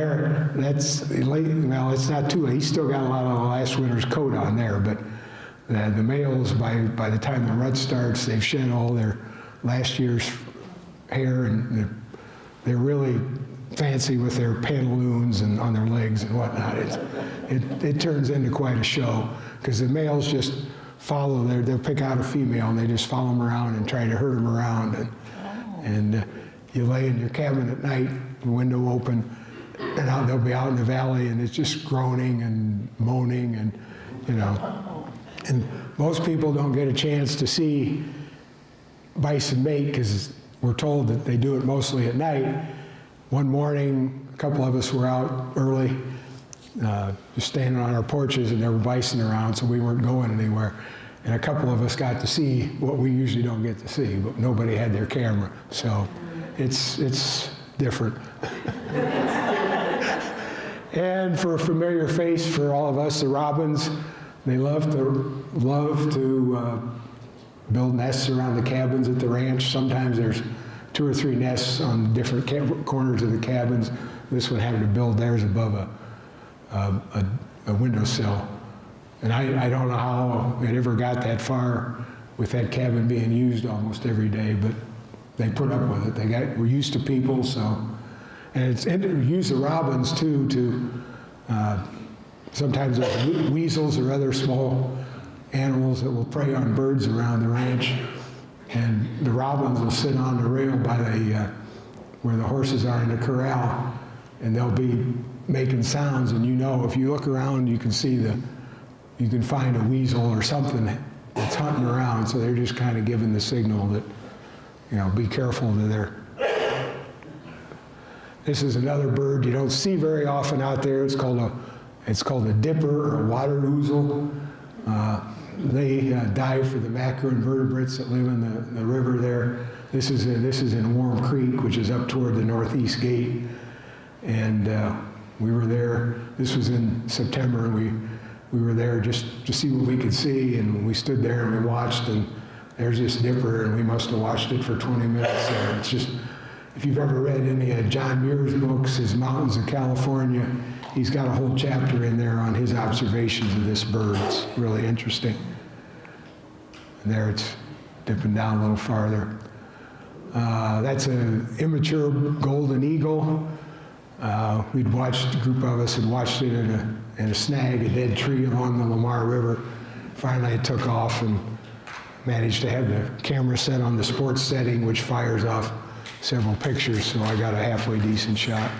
that's late, well, it's not too late. He's still got a lot of last winter's coat on there, but the males, by the time the rut starts, they've shed all their last year's hair, and they're really fancy with their pantaloons and on their legs and whatnot. It turns into quite a show because the males just follow, they'll pick out a female and they just follow them around and try to herd them around. And you lay in your cabin at night, the window open, and they'll be out in the valley and it's just groaning and moaning and, And most people don't get a chance to see bison mate because we're told that they do it mostly at night. One morning, a couple of us were out early, just standing on our porches, and there were bison around, so we weren't going anywhere. And a couple of us got to see what we usually don't get to see, but nobody had their camera, so it's different. And for a familiar face for all of us, the robins, they love to build nests around the cabins at the ranch. Sometimes there's 2 or 3 nests on different corners of the cabins. This one happened to build theirs above a windowsill. And I don't know how it ever got that far with that cabin being used almost every day, but they put up with it. We're used to people, so. And we use the robins too to, sometimes there's weasels or other small animals that will prey on birds around the ranch. And the robins will sit on the rail by where the horses are in the corral, and they'll be making sounds. And if you look around, you can see you can find a weasel or something that's hunting around. So they're just kind of giving the signal that, be careful that they're. This is another bird you don't see very often out there. It's called a dipper or a water ouzel. they dive for the macroinvertebrates that live in the river there. This is in Warm Creek, which is up toward the northeast gate. And we were there, this was in September, and we were there just to see what we could see, and we stood there and we watched, and there's this dipper, and we must have watched it for 20 minutes there. It's just, if you've ever read any of John Muir's books, his Mountains of California, he's got a whole chapter in there on his observations of this bird. It's really interesting. And there it's dipping down a little farther. That's an immature golden eagle. We'd watched, a group of us had watched it in a snag, a dead tree along the Lamar River. Finally it took off and managed to have the camera set on the sports setting, which fires off several pictures, so I got a halfway decent shot.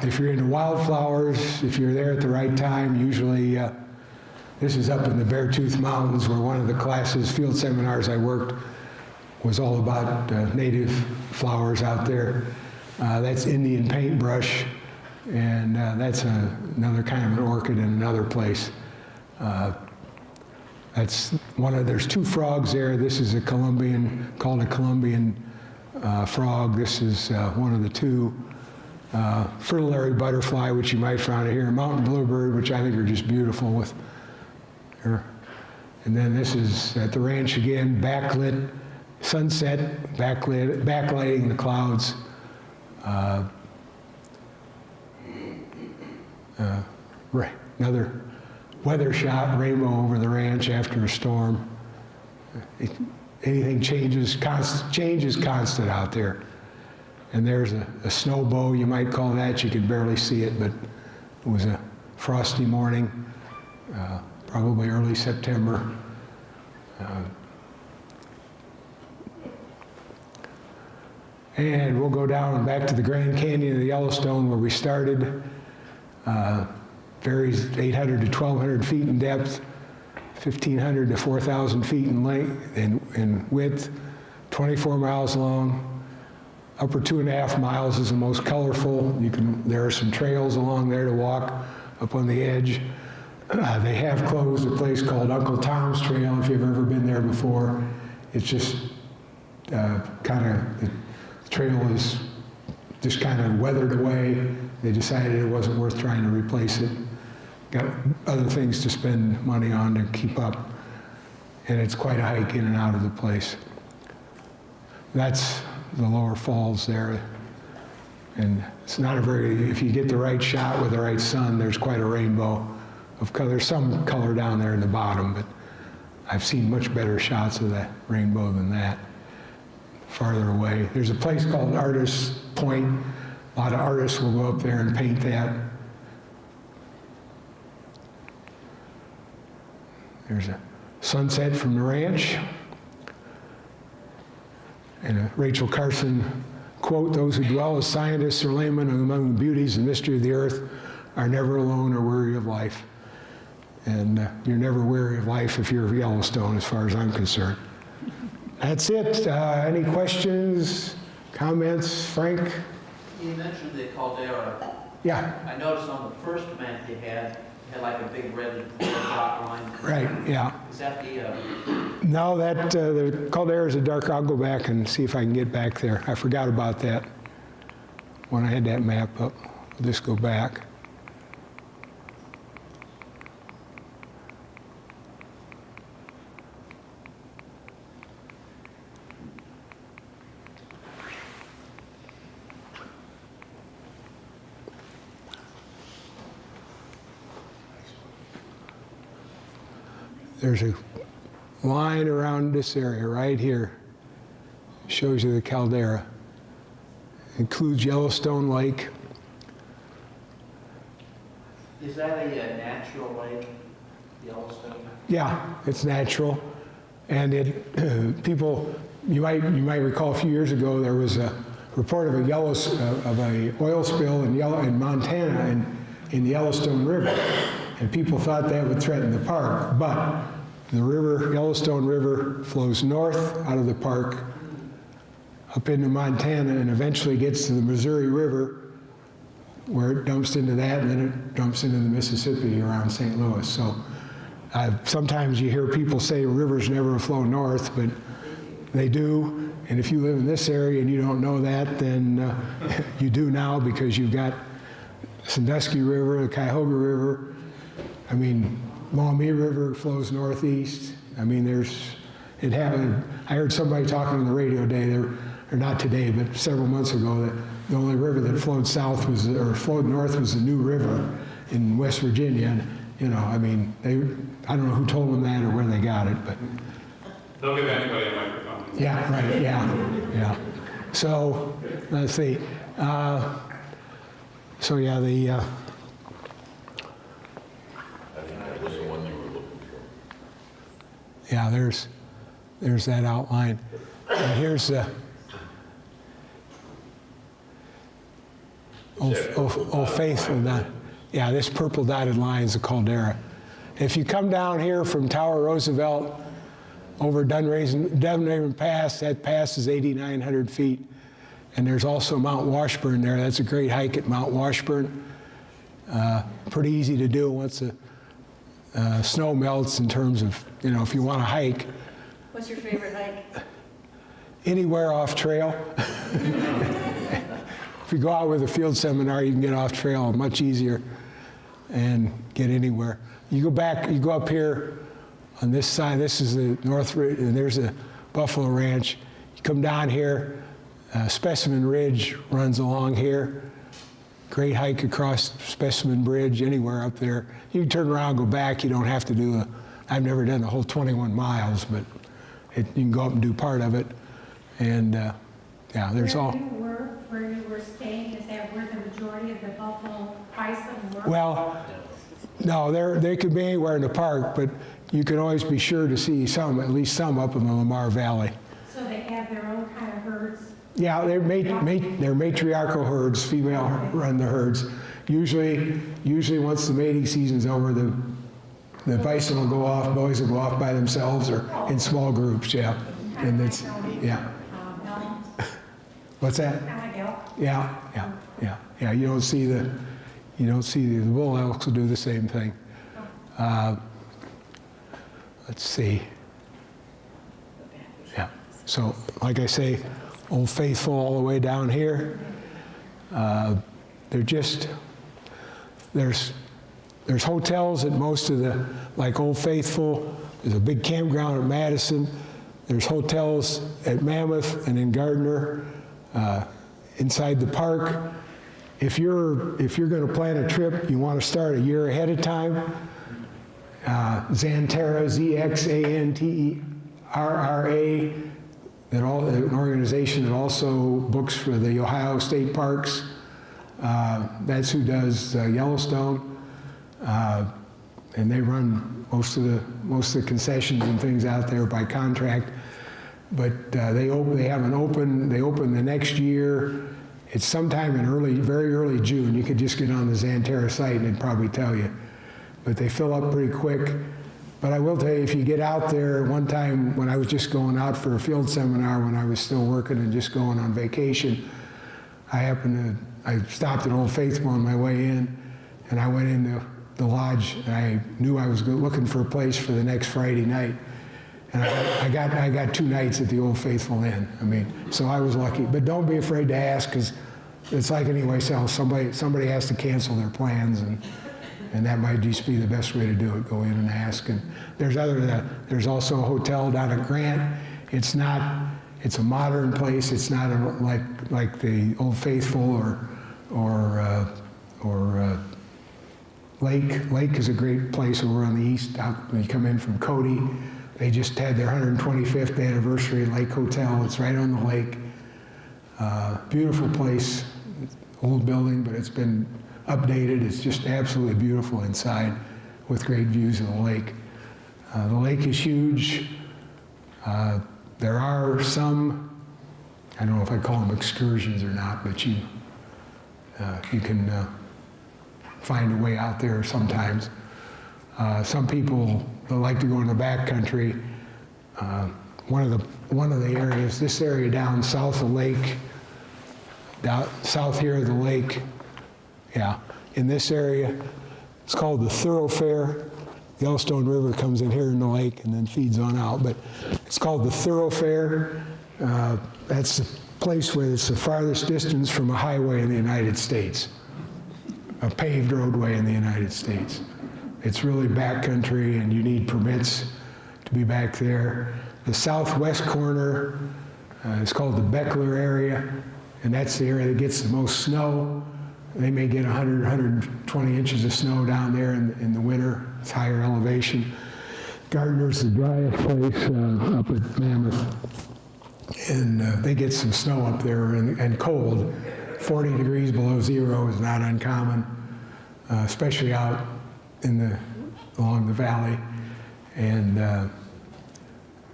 If you're into wildflowers, if you're there at the right time, usually this is up in the Beartooth Mountains, where one of the classes, field seminars I worked, was all about native flowers out there. That's Indian paintbrush, and that's another kind of an orchid in another place. That's there's two frogs there. This is called a Colombian frog. This is one of the two. Fritillary butterfly, which you might find here. Mountain bluebird, which I think are just beautiful with her. And then this is at the ranch again, backlit, sunset, backlighting the clouds. Another weather shot, rainbow over the ranch after a storm. Anything changes, change is constant out there. And there's a snow bow, you might call that. You could barely see it, but it was a frosty morning, probably early September. And we'll go down back to the Grand Canyon of the Yellowstone where we started. Varies 800 to 1,200 feet in depth, 1,500 to 4,000 feet in length and width, 24 miles long. Upper 2.5 miles is the most colorful. There are some trails along there to walk up on the edge. They have closed a place called Uncle Tom's Trail, if you've ever been there before. It's just the trail is just kind of weathered away. They decided it wasn't worth trying to replace it. Got other things to spend money on to keep up. And it's quite a hike in and out of the place. That's the lower falls there. And it's not if you get the right shot with the right sun, there's quite a rainbow of color. There's some color down there in the bottom, but I've seen much better shots of that rainbow than that. Farther away. There's a place called Artist's Point. A lot of artists will go up there and paint that. There's a sunset from the ranch. And a Rachel Carson quote, "Those who dwell as scientists or laymen among the beauties and mystery of the earth are never alone or weary of life." And you're never weary of life if you're Yellowstone, as far as I'm concerned. That's it. Any questions, comments? Frank? You mentioned the caldera. Yeah. I noticed on the first map you had like a big red dot line. Right, yeah. Is that the... No, the caldera is a dark. I'll go back and see if I can get back there. I forgot about that when I had that map up. I'll just go back. There's a line around this area right here. Shows you the caldera. Includes Yellowstone Lake. Is that a natural lake, Yellowstone? Yeah, it's natural. And people, you might recall a few years ago there was a report of a oil spill in Montana in the Yellowstone River. And people thought that would threaten the park, but the Yellowstone River flows north out of the park up into Montana and eventually gets to the Missouri River, where it dumps into that, and then it dumps into the Mississippi around St. Louis. So sometimes you hear people say rivers never flow north, but they do. And if you live in this area and you don't know that, then you do now, because you've got Sandusky River, the Cuyahoga River. I mean, Maumee River flows northeast. I mean, it happened. I heard somebody talking on the radio today, or not today, but several months ago, that the only river that flowed south was, or flowed north, was the New River in West Virginia. And, you know, I mean, I don't know who told them that or where they got it, but. They'll give anybody a microphone. Yeah, right, yeah. So, let's see. So yeah, I think that was the one you were looking for. yeah, there's that outline. And here's the Old Faithful dot. Yeah, this purple dotted line is the caldera. If you come down here from Tower Roosevelt over Dunraven Pass, that pass is 8,900 feet. And there's also Mount Washburn there. That's a great hike at Mount Washburn. Pretty easy to do once the snow melts, in terms of, you know, if you want to hike. What's your favorite hike? Anywhere off trail. If you go out with a field seminar, you can get off trail much easier and get anywhere. You go up here on this side, this is the North Ridge, and there's a Buffalo Ranch. You come down here, Specimen Ridge runs along here. Great hike across Specimen Bridge, anywhere up there. You can turn around, go back. You don't have to do I've never done the whole 21 miles, but you can go up and do part of it. And yeah, there's all. Where you were staying, is that where the majority of the buffalo bison were? Well, no, they could be anywhere in the park, but you can always be sure to see some, at least some, up in the Lamar Valley. So they have their own kind of herds? Yeah, they're matriarchal herds. Female run the herds. Usually once the mating season's over, the bison will go off, boys will go off by themselves or in small groups. Yeah, and it's yeah. What's that? Yeah. You don't see the bull elks will do the same thing. Let's see. Yeah. So, like I say, Old Faithful all the way down here. There's hotels at most of the, like Old Faithful. There's a big campground at Madison. There's hotels at Mammoth and in Gardner. Inside the park. If you're going to plan a trip, you want to start a year ahead of time. Xanterra, Z-X-A-N-T-E-R-R-A, an organization that also books for the Ohio State Parks. That's who does Yellowstone, and they run most of the concessions and things out there by contract. But they open the next year. It's sometime in very early June. You could just get on the Xanterra site and it'd probably tell you. But they fill up pretty quick. But I will tell you, if you get out there, one time when I was just going out for a field seminar, when I was still working and just going on vacation, I stopped at Old Faithful on my way in, and I went into the lodge, and I knew I was looking for a place for the next Friday night. And I got 2 nights at the Old Faithful Inn. I mean, so I was lucky. But don't be afraid to ask, because it's like anywhere else. Somebody has to cancel their plans, and that might just be the best way to do it. Go in and ask. And there's also a hotel down at Grant. It's a modern place. It's not like the Old Faithful or Lake. Lake is a great place over on the east. When you come in from Cody. They just had their 125th anniversary at Lake Hotel. It's right on the lake. Beautiful place, old building, but it's been updated. It's just absolutely beautiful inside with great views of the lake. The lake is huge. There are some, I don't know if I call them excursions or not, but you can find a way out there sometimes. Some people like to go in the back country. One of the areas, this area down south of the lake, down south here of the lake, Yeah, in this area, it's called the thoroughfare. Yellowstone River comes in here in the lake and then feeds on out, but it's called the thoroughfare. That's the place where it's the farthest distance from a highway in the United States, a paved roadway in the United States. It's really backcountry and you need permits to be back there. The southwest corner is called the Beckler area, and that's the area that gets the most snow. They may get 100, 120 inches of snow down there in the winter. It's higher elevation. Gardner's the driest place up at Mammoth. And they get some snow up there and cold. 40 degrees below zero is not uncommon, especially out along the valley. And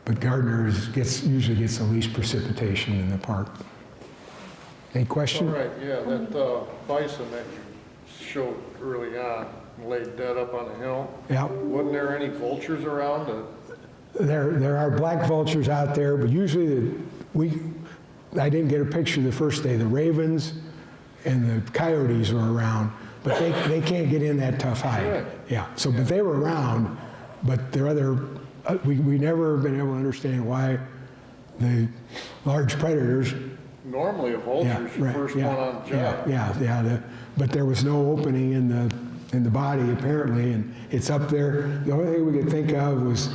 but Gardner usually gets the least precipitation in the park. Any question? All right, yeah, that bison that you showed early on, laid dead up on the hill. Yeah. Wasn't there any vultures around? There are black vultures out there, but usually I didn't get a picture the first day. The ravens and the coyotes were around, but they can't get in that tough hide. Right. Yeah. So, but they were around, but there are other. We never have been able to understand why the large predators. Normally a vulture's your first one on job. Yeah. But there was no opening in the body apparently, and it's up there. The only thing we could think of was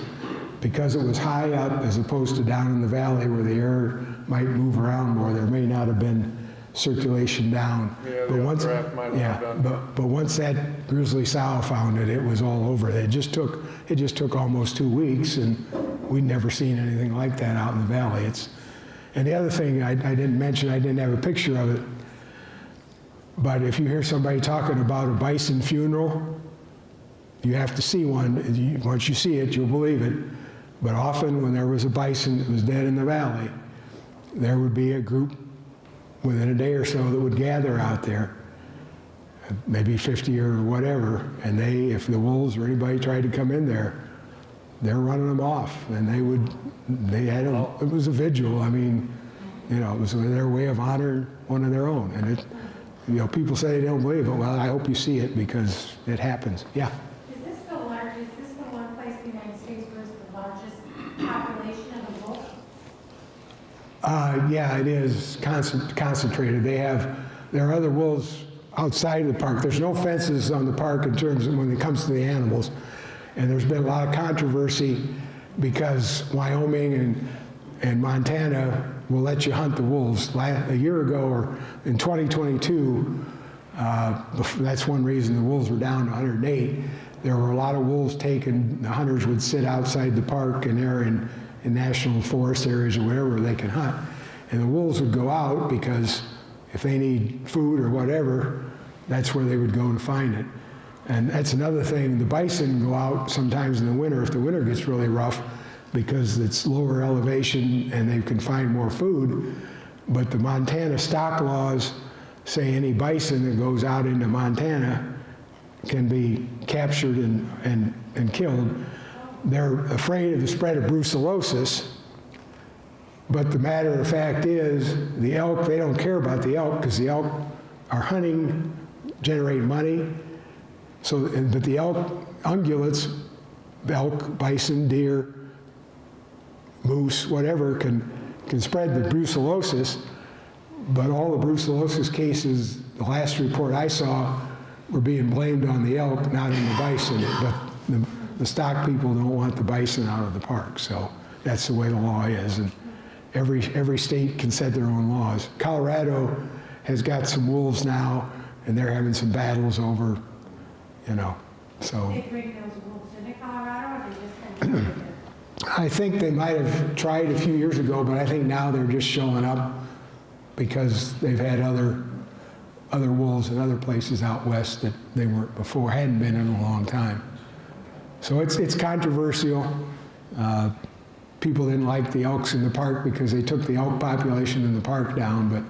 because it was high up as opposed to down in the valley where the air might move around more. There may not have been circulation down. Yeah, the updraft might have done. But once that grizzly sow found it, it was all over. It just took almost 2 weeks, and we'd never seen anything like that out in the valley. And the other thing I didn't mention, I didn't have a picture of it, but if you hear somebody talking about a bison funeral, you have to see one. Once you see it, you'll believe it. But often when there was a bison that was dead in the valley, there would be a group within a day or so that would gather out there, maybe 50 or whatever, and if the wolves or anybody tried to come in there, they're running them off, and it was a vigil. I mean, it was their way of honoring one of their own. And people say they don't believe it. Well, I hope you see it because it happens. Yeah. Is this the one place in the United States where it's the largest population of the wolf? Yeah, it is concentrated. There are other wolves outside of the park. There's no fences on the park in terms of when it comes to the animals. And there's been a lot of controversy because Wyoming and Montana will let you hunt the wolves. A year ago, or in 2022, that's one reason the wolves were down to 108. There were a lot of wolves taken. The hunters would sit outside the park and they're in national forest areas or wherever they can hunt. And the wolves would go out because if they need food or whatever, that's where they would go to find it. And that's another thing. The bison go out sometimes in the winter if the winter gets really rough because it's lower elevation and they can find more food. But the Montana stock laws say any bison that goes out into Montana can be captured and killed. They're afraid of the spread of brucellosis, but the matter of fact is the elk, they don't care about the elk because the elk are hunting, generate money. But the elk, ungulates, elk, bison, deer, moose, whatever, can spread the brucellosis, but all the brucellosis cases, the last report I saw, were being blamed on the elk, not on the bison. But the stock people don't want the bison out of the park, so that's the way the law is. And every state can set their own laws. Colorado has got some wolves now, and they're having some battles over, so. They bring those wolves into Colorado, or they just kind of I think they might have tried a few years ago, but I think now they're just showing up because they've had other wolves in other places out west that they weren't before, hadn't been in a long time. So it's controversial. People didn't like the elks in the park because they took the elk population in the park down, but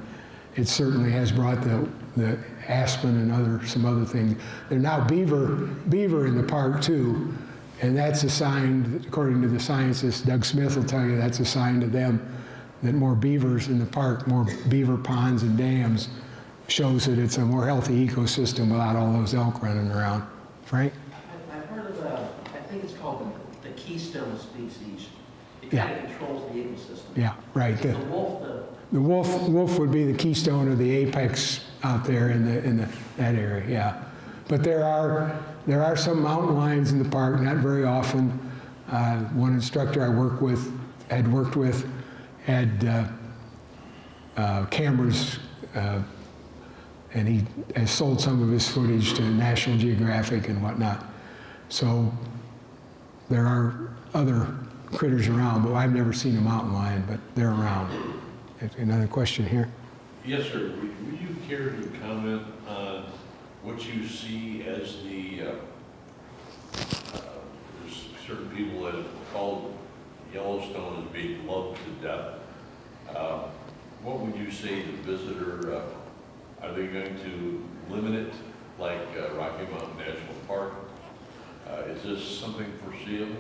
it certainly has brought the aspen and some other things. There's now beaver in the park too, and that's a sign, according to the scientists, Doug Smith will tell you that's a sign to them that more beavers in the park, more beaver ponds and dams shows that it's a more healthy ecosystem without all those elk running around. Frank? I've heard of I think it's called the keystone species. It Yeah. kind of controls the ecosystem. Yeah, right. The wolf, The wolf would be the keystone or the apex out there in that area, yeah. But there are some mountain lions in the park, not very often. One instructor I worked with had cameras, and he has sold some of his footage to National Geographic and whatnot. So there are other critters around, but I've never seen a mountain lion, but they're around. Another question here? Yes, sir. Would you care to comment on what you see as there's certain people that have called Yellowstone as being loved to death. What would you say to the visitor? Are they going to limit it like Rocky Mountain National Park? Is this something foreseeable?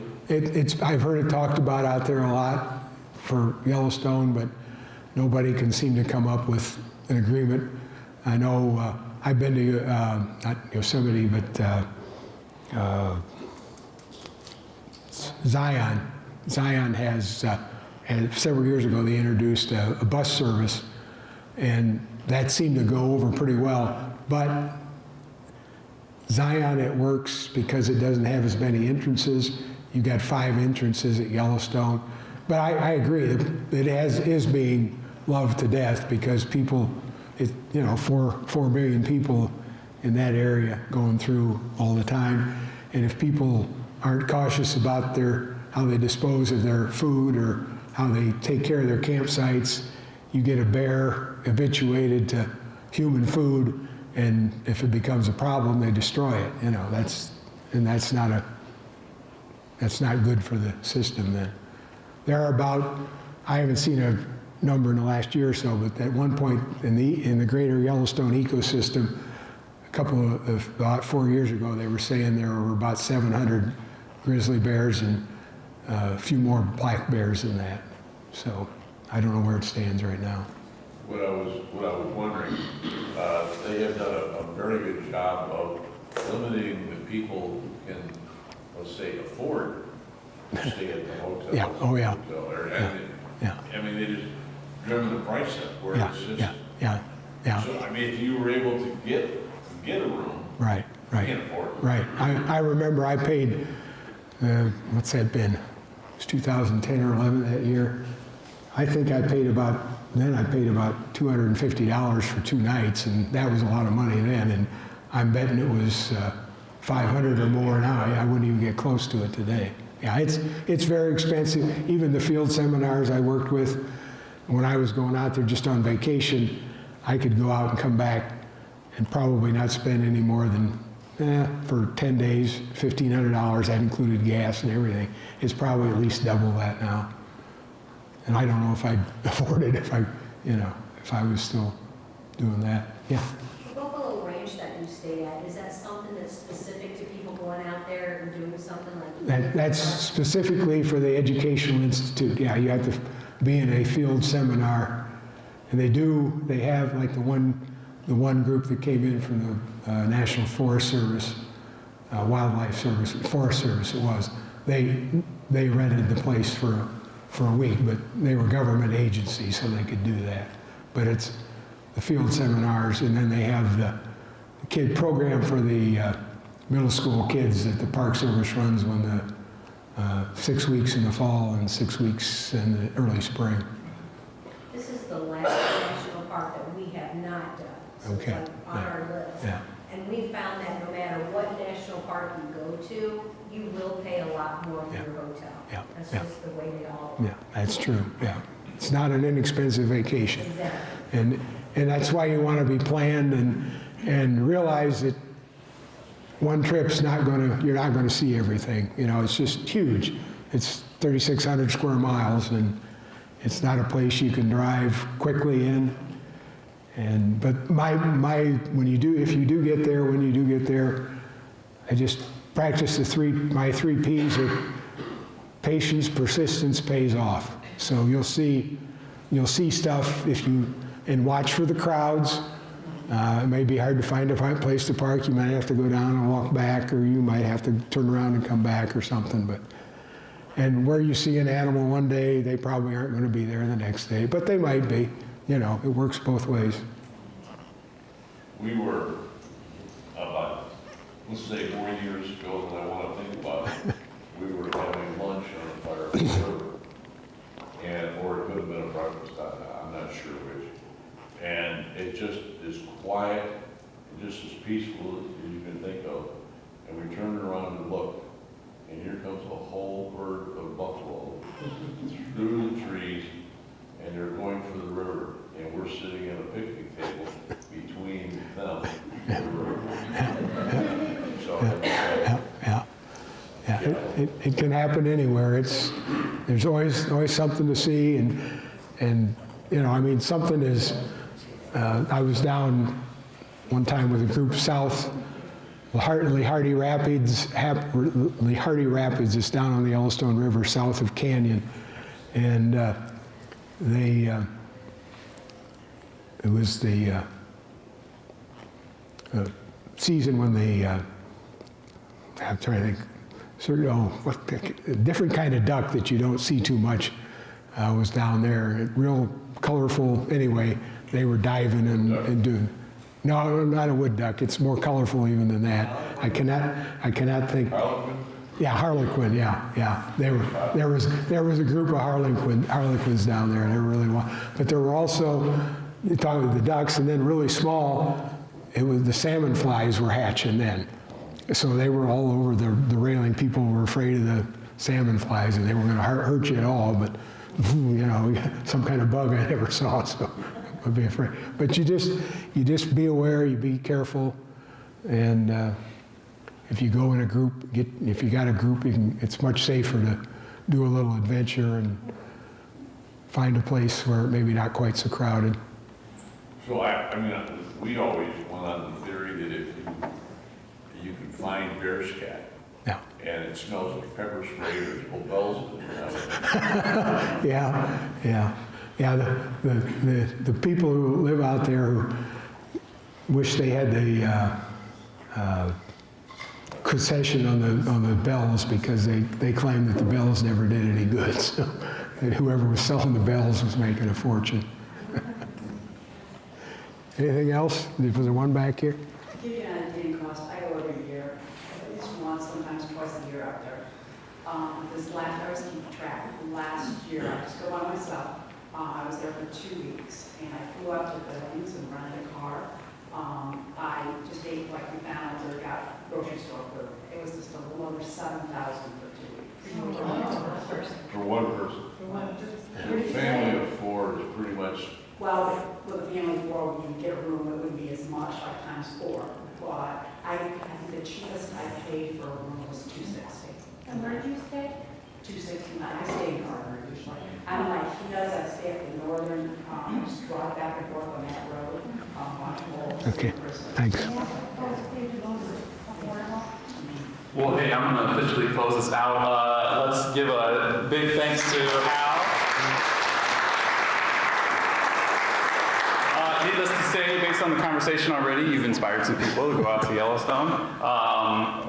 I've heard it talked about out there a lot for Yellowstone, but nobody can seem to come up with an agreement. I know I've been to, not Yosemite, but Zion. Zion has, several years ago, they introduced a bus service, and that seemed to go over pretty well. But Zion, it works because it doesn't have as many entrances. You've got 5 entrances at Yellowstone. But I agree, it is being loved to death because people, 4 million people in that area going through all the time. And if people aren't cautious about how they dispose of their food or how they take care of their campsites, you get a bear habituated to human food, and if it becomes a problem, they destroy it. That's not good for the system then. There are about, I haven't seen a number in the last year or so, but at one point in the greater Yellowstone ecosystem, about 4 years ago, they were saying there were about 700 grizzly bears and a few more black bears than that. So I don't know where it stands right now. What I was wondering, they have done a very good job of limiting the people who can, let's say, afford to stay at the hotel. Yeah, oh yeah. Yeah. I mean, they just driven the price up where Yeah, it's just. yeah. So, I mean, if you were able to get a room. Right. You can't afford it. Right. I remember I paid, what's that been? It was 2010 or 11 that year. I think I paid about $250 for 2 nights, and that was a lot of money then. And I'm betting it was $500 or more now. I wouldn't even get close to it today. Yeah, it's very expensive. Even the field seminars I worked with, when I was going out there just on vacation, I could go out and come back and probably not spend any more than, for 10 days, $1,500. That included gas and everything. It's probably at least double that now. And I don't know if I'd afford it if I was still doing that. Yeah. The Buffalo Range that you stayed at, is that something that's specific to people going out there and doing something like? That's specifically for the Educational Institute. Yeah, you have to be in a field seminar. And they have like the one group that came in from the National Forest Service, Wildlife Service, Forest Service it was. They rented the place for a week, but they were government agencies, so they could do that. But it's the field seminars, and then they have the kid program for the middle school kids that the Park Service runs when the 6 weeks in the fall and 6 weeks in the early spring. This is the last national park that we have not done. So Okay. it's like on our list. Yeah. And we found that no matter what national park you go to, you will pay a lot more for Yeah. your hotel. Yeah. That's Yeah. just the way they all. Yeah, that's true, yeah. It's not an inexpensive vacation. Exactly. And that's why you want to be planned and realize that one trip's you're not going to see everything. It's just huge. It's 3,600 square miles, and it's not a place you can drive quickly in. But when you do get there, I just practice my 3 Ps of patience, persistence pays off. So you'll see stuff and watch for the crowds. It may be hard to find a place to park. You might have to go down and walk back, or you might have to turn around and come back or something. And where you see an animal one day, they probably aren't going to be there the next day, but they might be. You know, it works both ways. We were about, let's say 4 years ago, and I want to think about it, we were having lunch on the Fire River, or it could have been a breakfast, I'm not sure which. And it just is quiet, just as peaceful as you can think of. And we turned around and looked, and here comes a whole herd of buffalo through the trees, and they're going for the river. And we're sitting at a picnic table between them and the river. So, Yeah, it can happen anywhere. There's always something to see, and you know, I mean, something is. I was down one time with a group south, Hardy Rapids. Hardy Rapids is down on the Yellowstone River, south of Canyon, and it was the season when I'm trying to think. A different kind of duck that you don't see too much was down there. Real colorful. Anyway, they were diving and doing. No, not a wood duck. It's more colorful even than that. I cannot think. Harlequin? Yeah, harlequin. Yeah. There was a group of harlequins down there. They were really wild. But there were also, you talk about the ducks, and then really small. It was the salmon flies were hatching then. So they were all over the railing. People were afraid of the salmon flies, and they were going to hurt you at all. But you know, some kind of bug I never saw, so I'd be afraid. But you just be aware. You be careful, and if you go in a group, if you got a group, it's much safer to do a little adventure and find a place where it maybe not quite so crowded. So I mean, we always went on the theory that if you can find bear scat, Yeah. and it smells like pepper spray, there's bells in it. Yeah. The people who live out there who wish they had the concession on the bells, because they claim that the bells never did any good. So whoever was selling the bells was making a fortune. Anything else? Was there one back here? To give you an idea in cost, I go every year, at least once, sometimes twice a year out there. I was keeping track. Last year, I just go by myself. I was there for 2 weeks, and I flew out to Billings and rented a car. I just ate like McDonald's or got grocery store food. It was just a little over $7,000 for 2 weeks. For one person. So a family of four is pretty much. Well, with a family of four, when you get a room, it wouldn't be as much, like times 4. But I think the cheapest I paid for a room was $260. And where did you stay? $269. I stay in Gardner usually. I'm like, he does, I stay at the northern, just drive back and forth on that road, watch wolves. Okay, thanks. Well, hey, I'm going to officially close this out. Let's give a big thanks to Hal. Needless to say, based on the conversation already, you've inspired some people to go out to Yellowstone.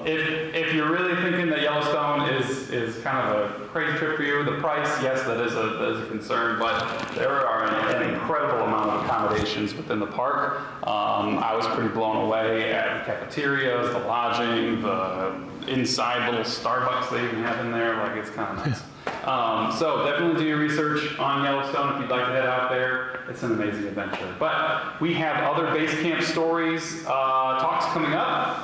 If you're really thinking that Yellowstone is kind of a crazy trip for you, the price, yes, that is a concern, but there are an incredible amount of accommodations within the park. I was pretty blown away at the cafeterias, the lodging, the inside little Starbucks they even have in there. Like, it's kind of nuts. So definitely do your research on Yellowstone if you'd like to head out there. It's an amazing adventure. But we have other base camp stories, talks coming up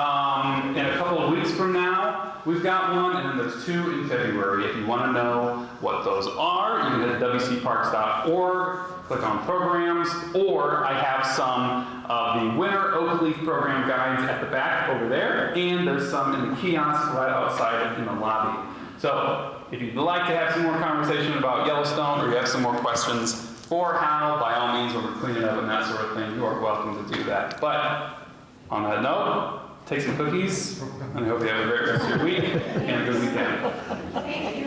in a couple of weeks from now. We've got one, and then there's 2 in February. If you want to know what those are, you can head to wcparks.org, click on programs, or I have some of the winter oak leaf program guides at the back over there, and there's some in the kiosk right outside in the lobby. So if you'd like to have some more conversation about Yellowstone, or you have some more questions for Hal, by all means, when we're cleaning up and that sort of thing, you are welcome to do that. But on that note, take some cookies, and I hope you have a great rest of your week and a good weekend. Thank you.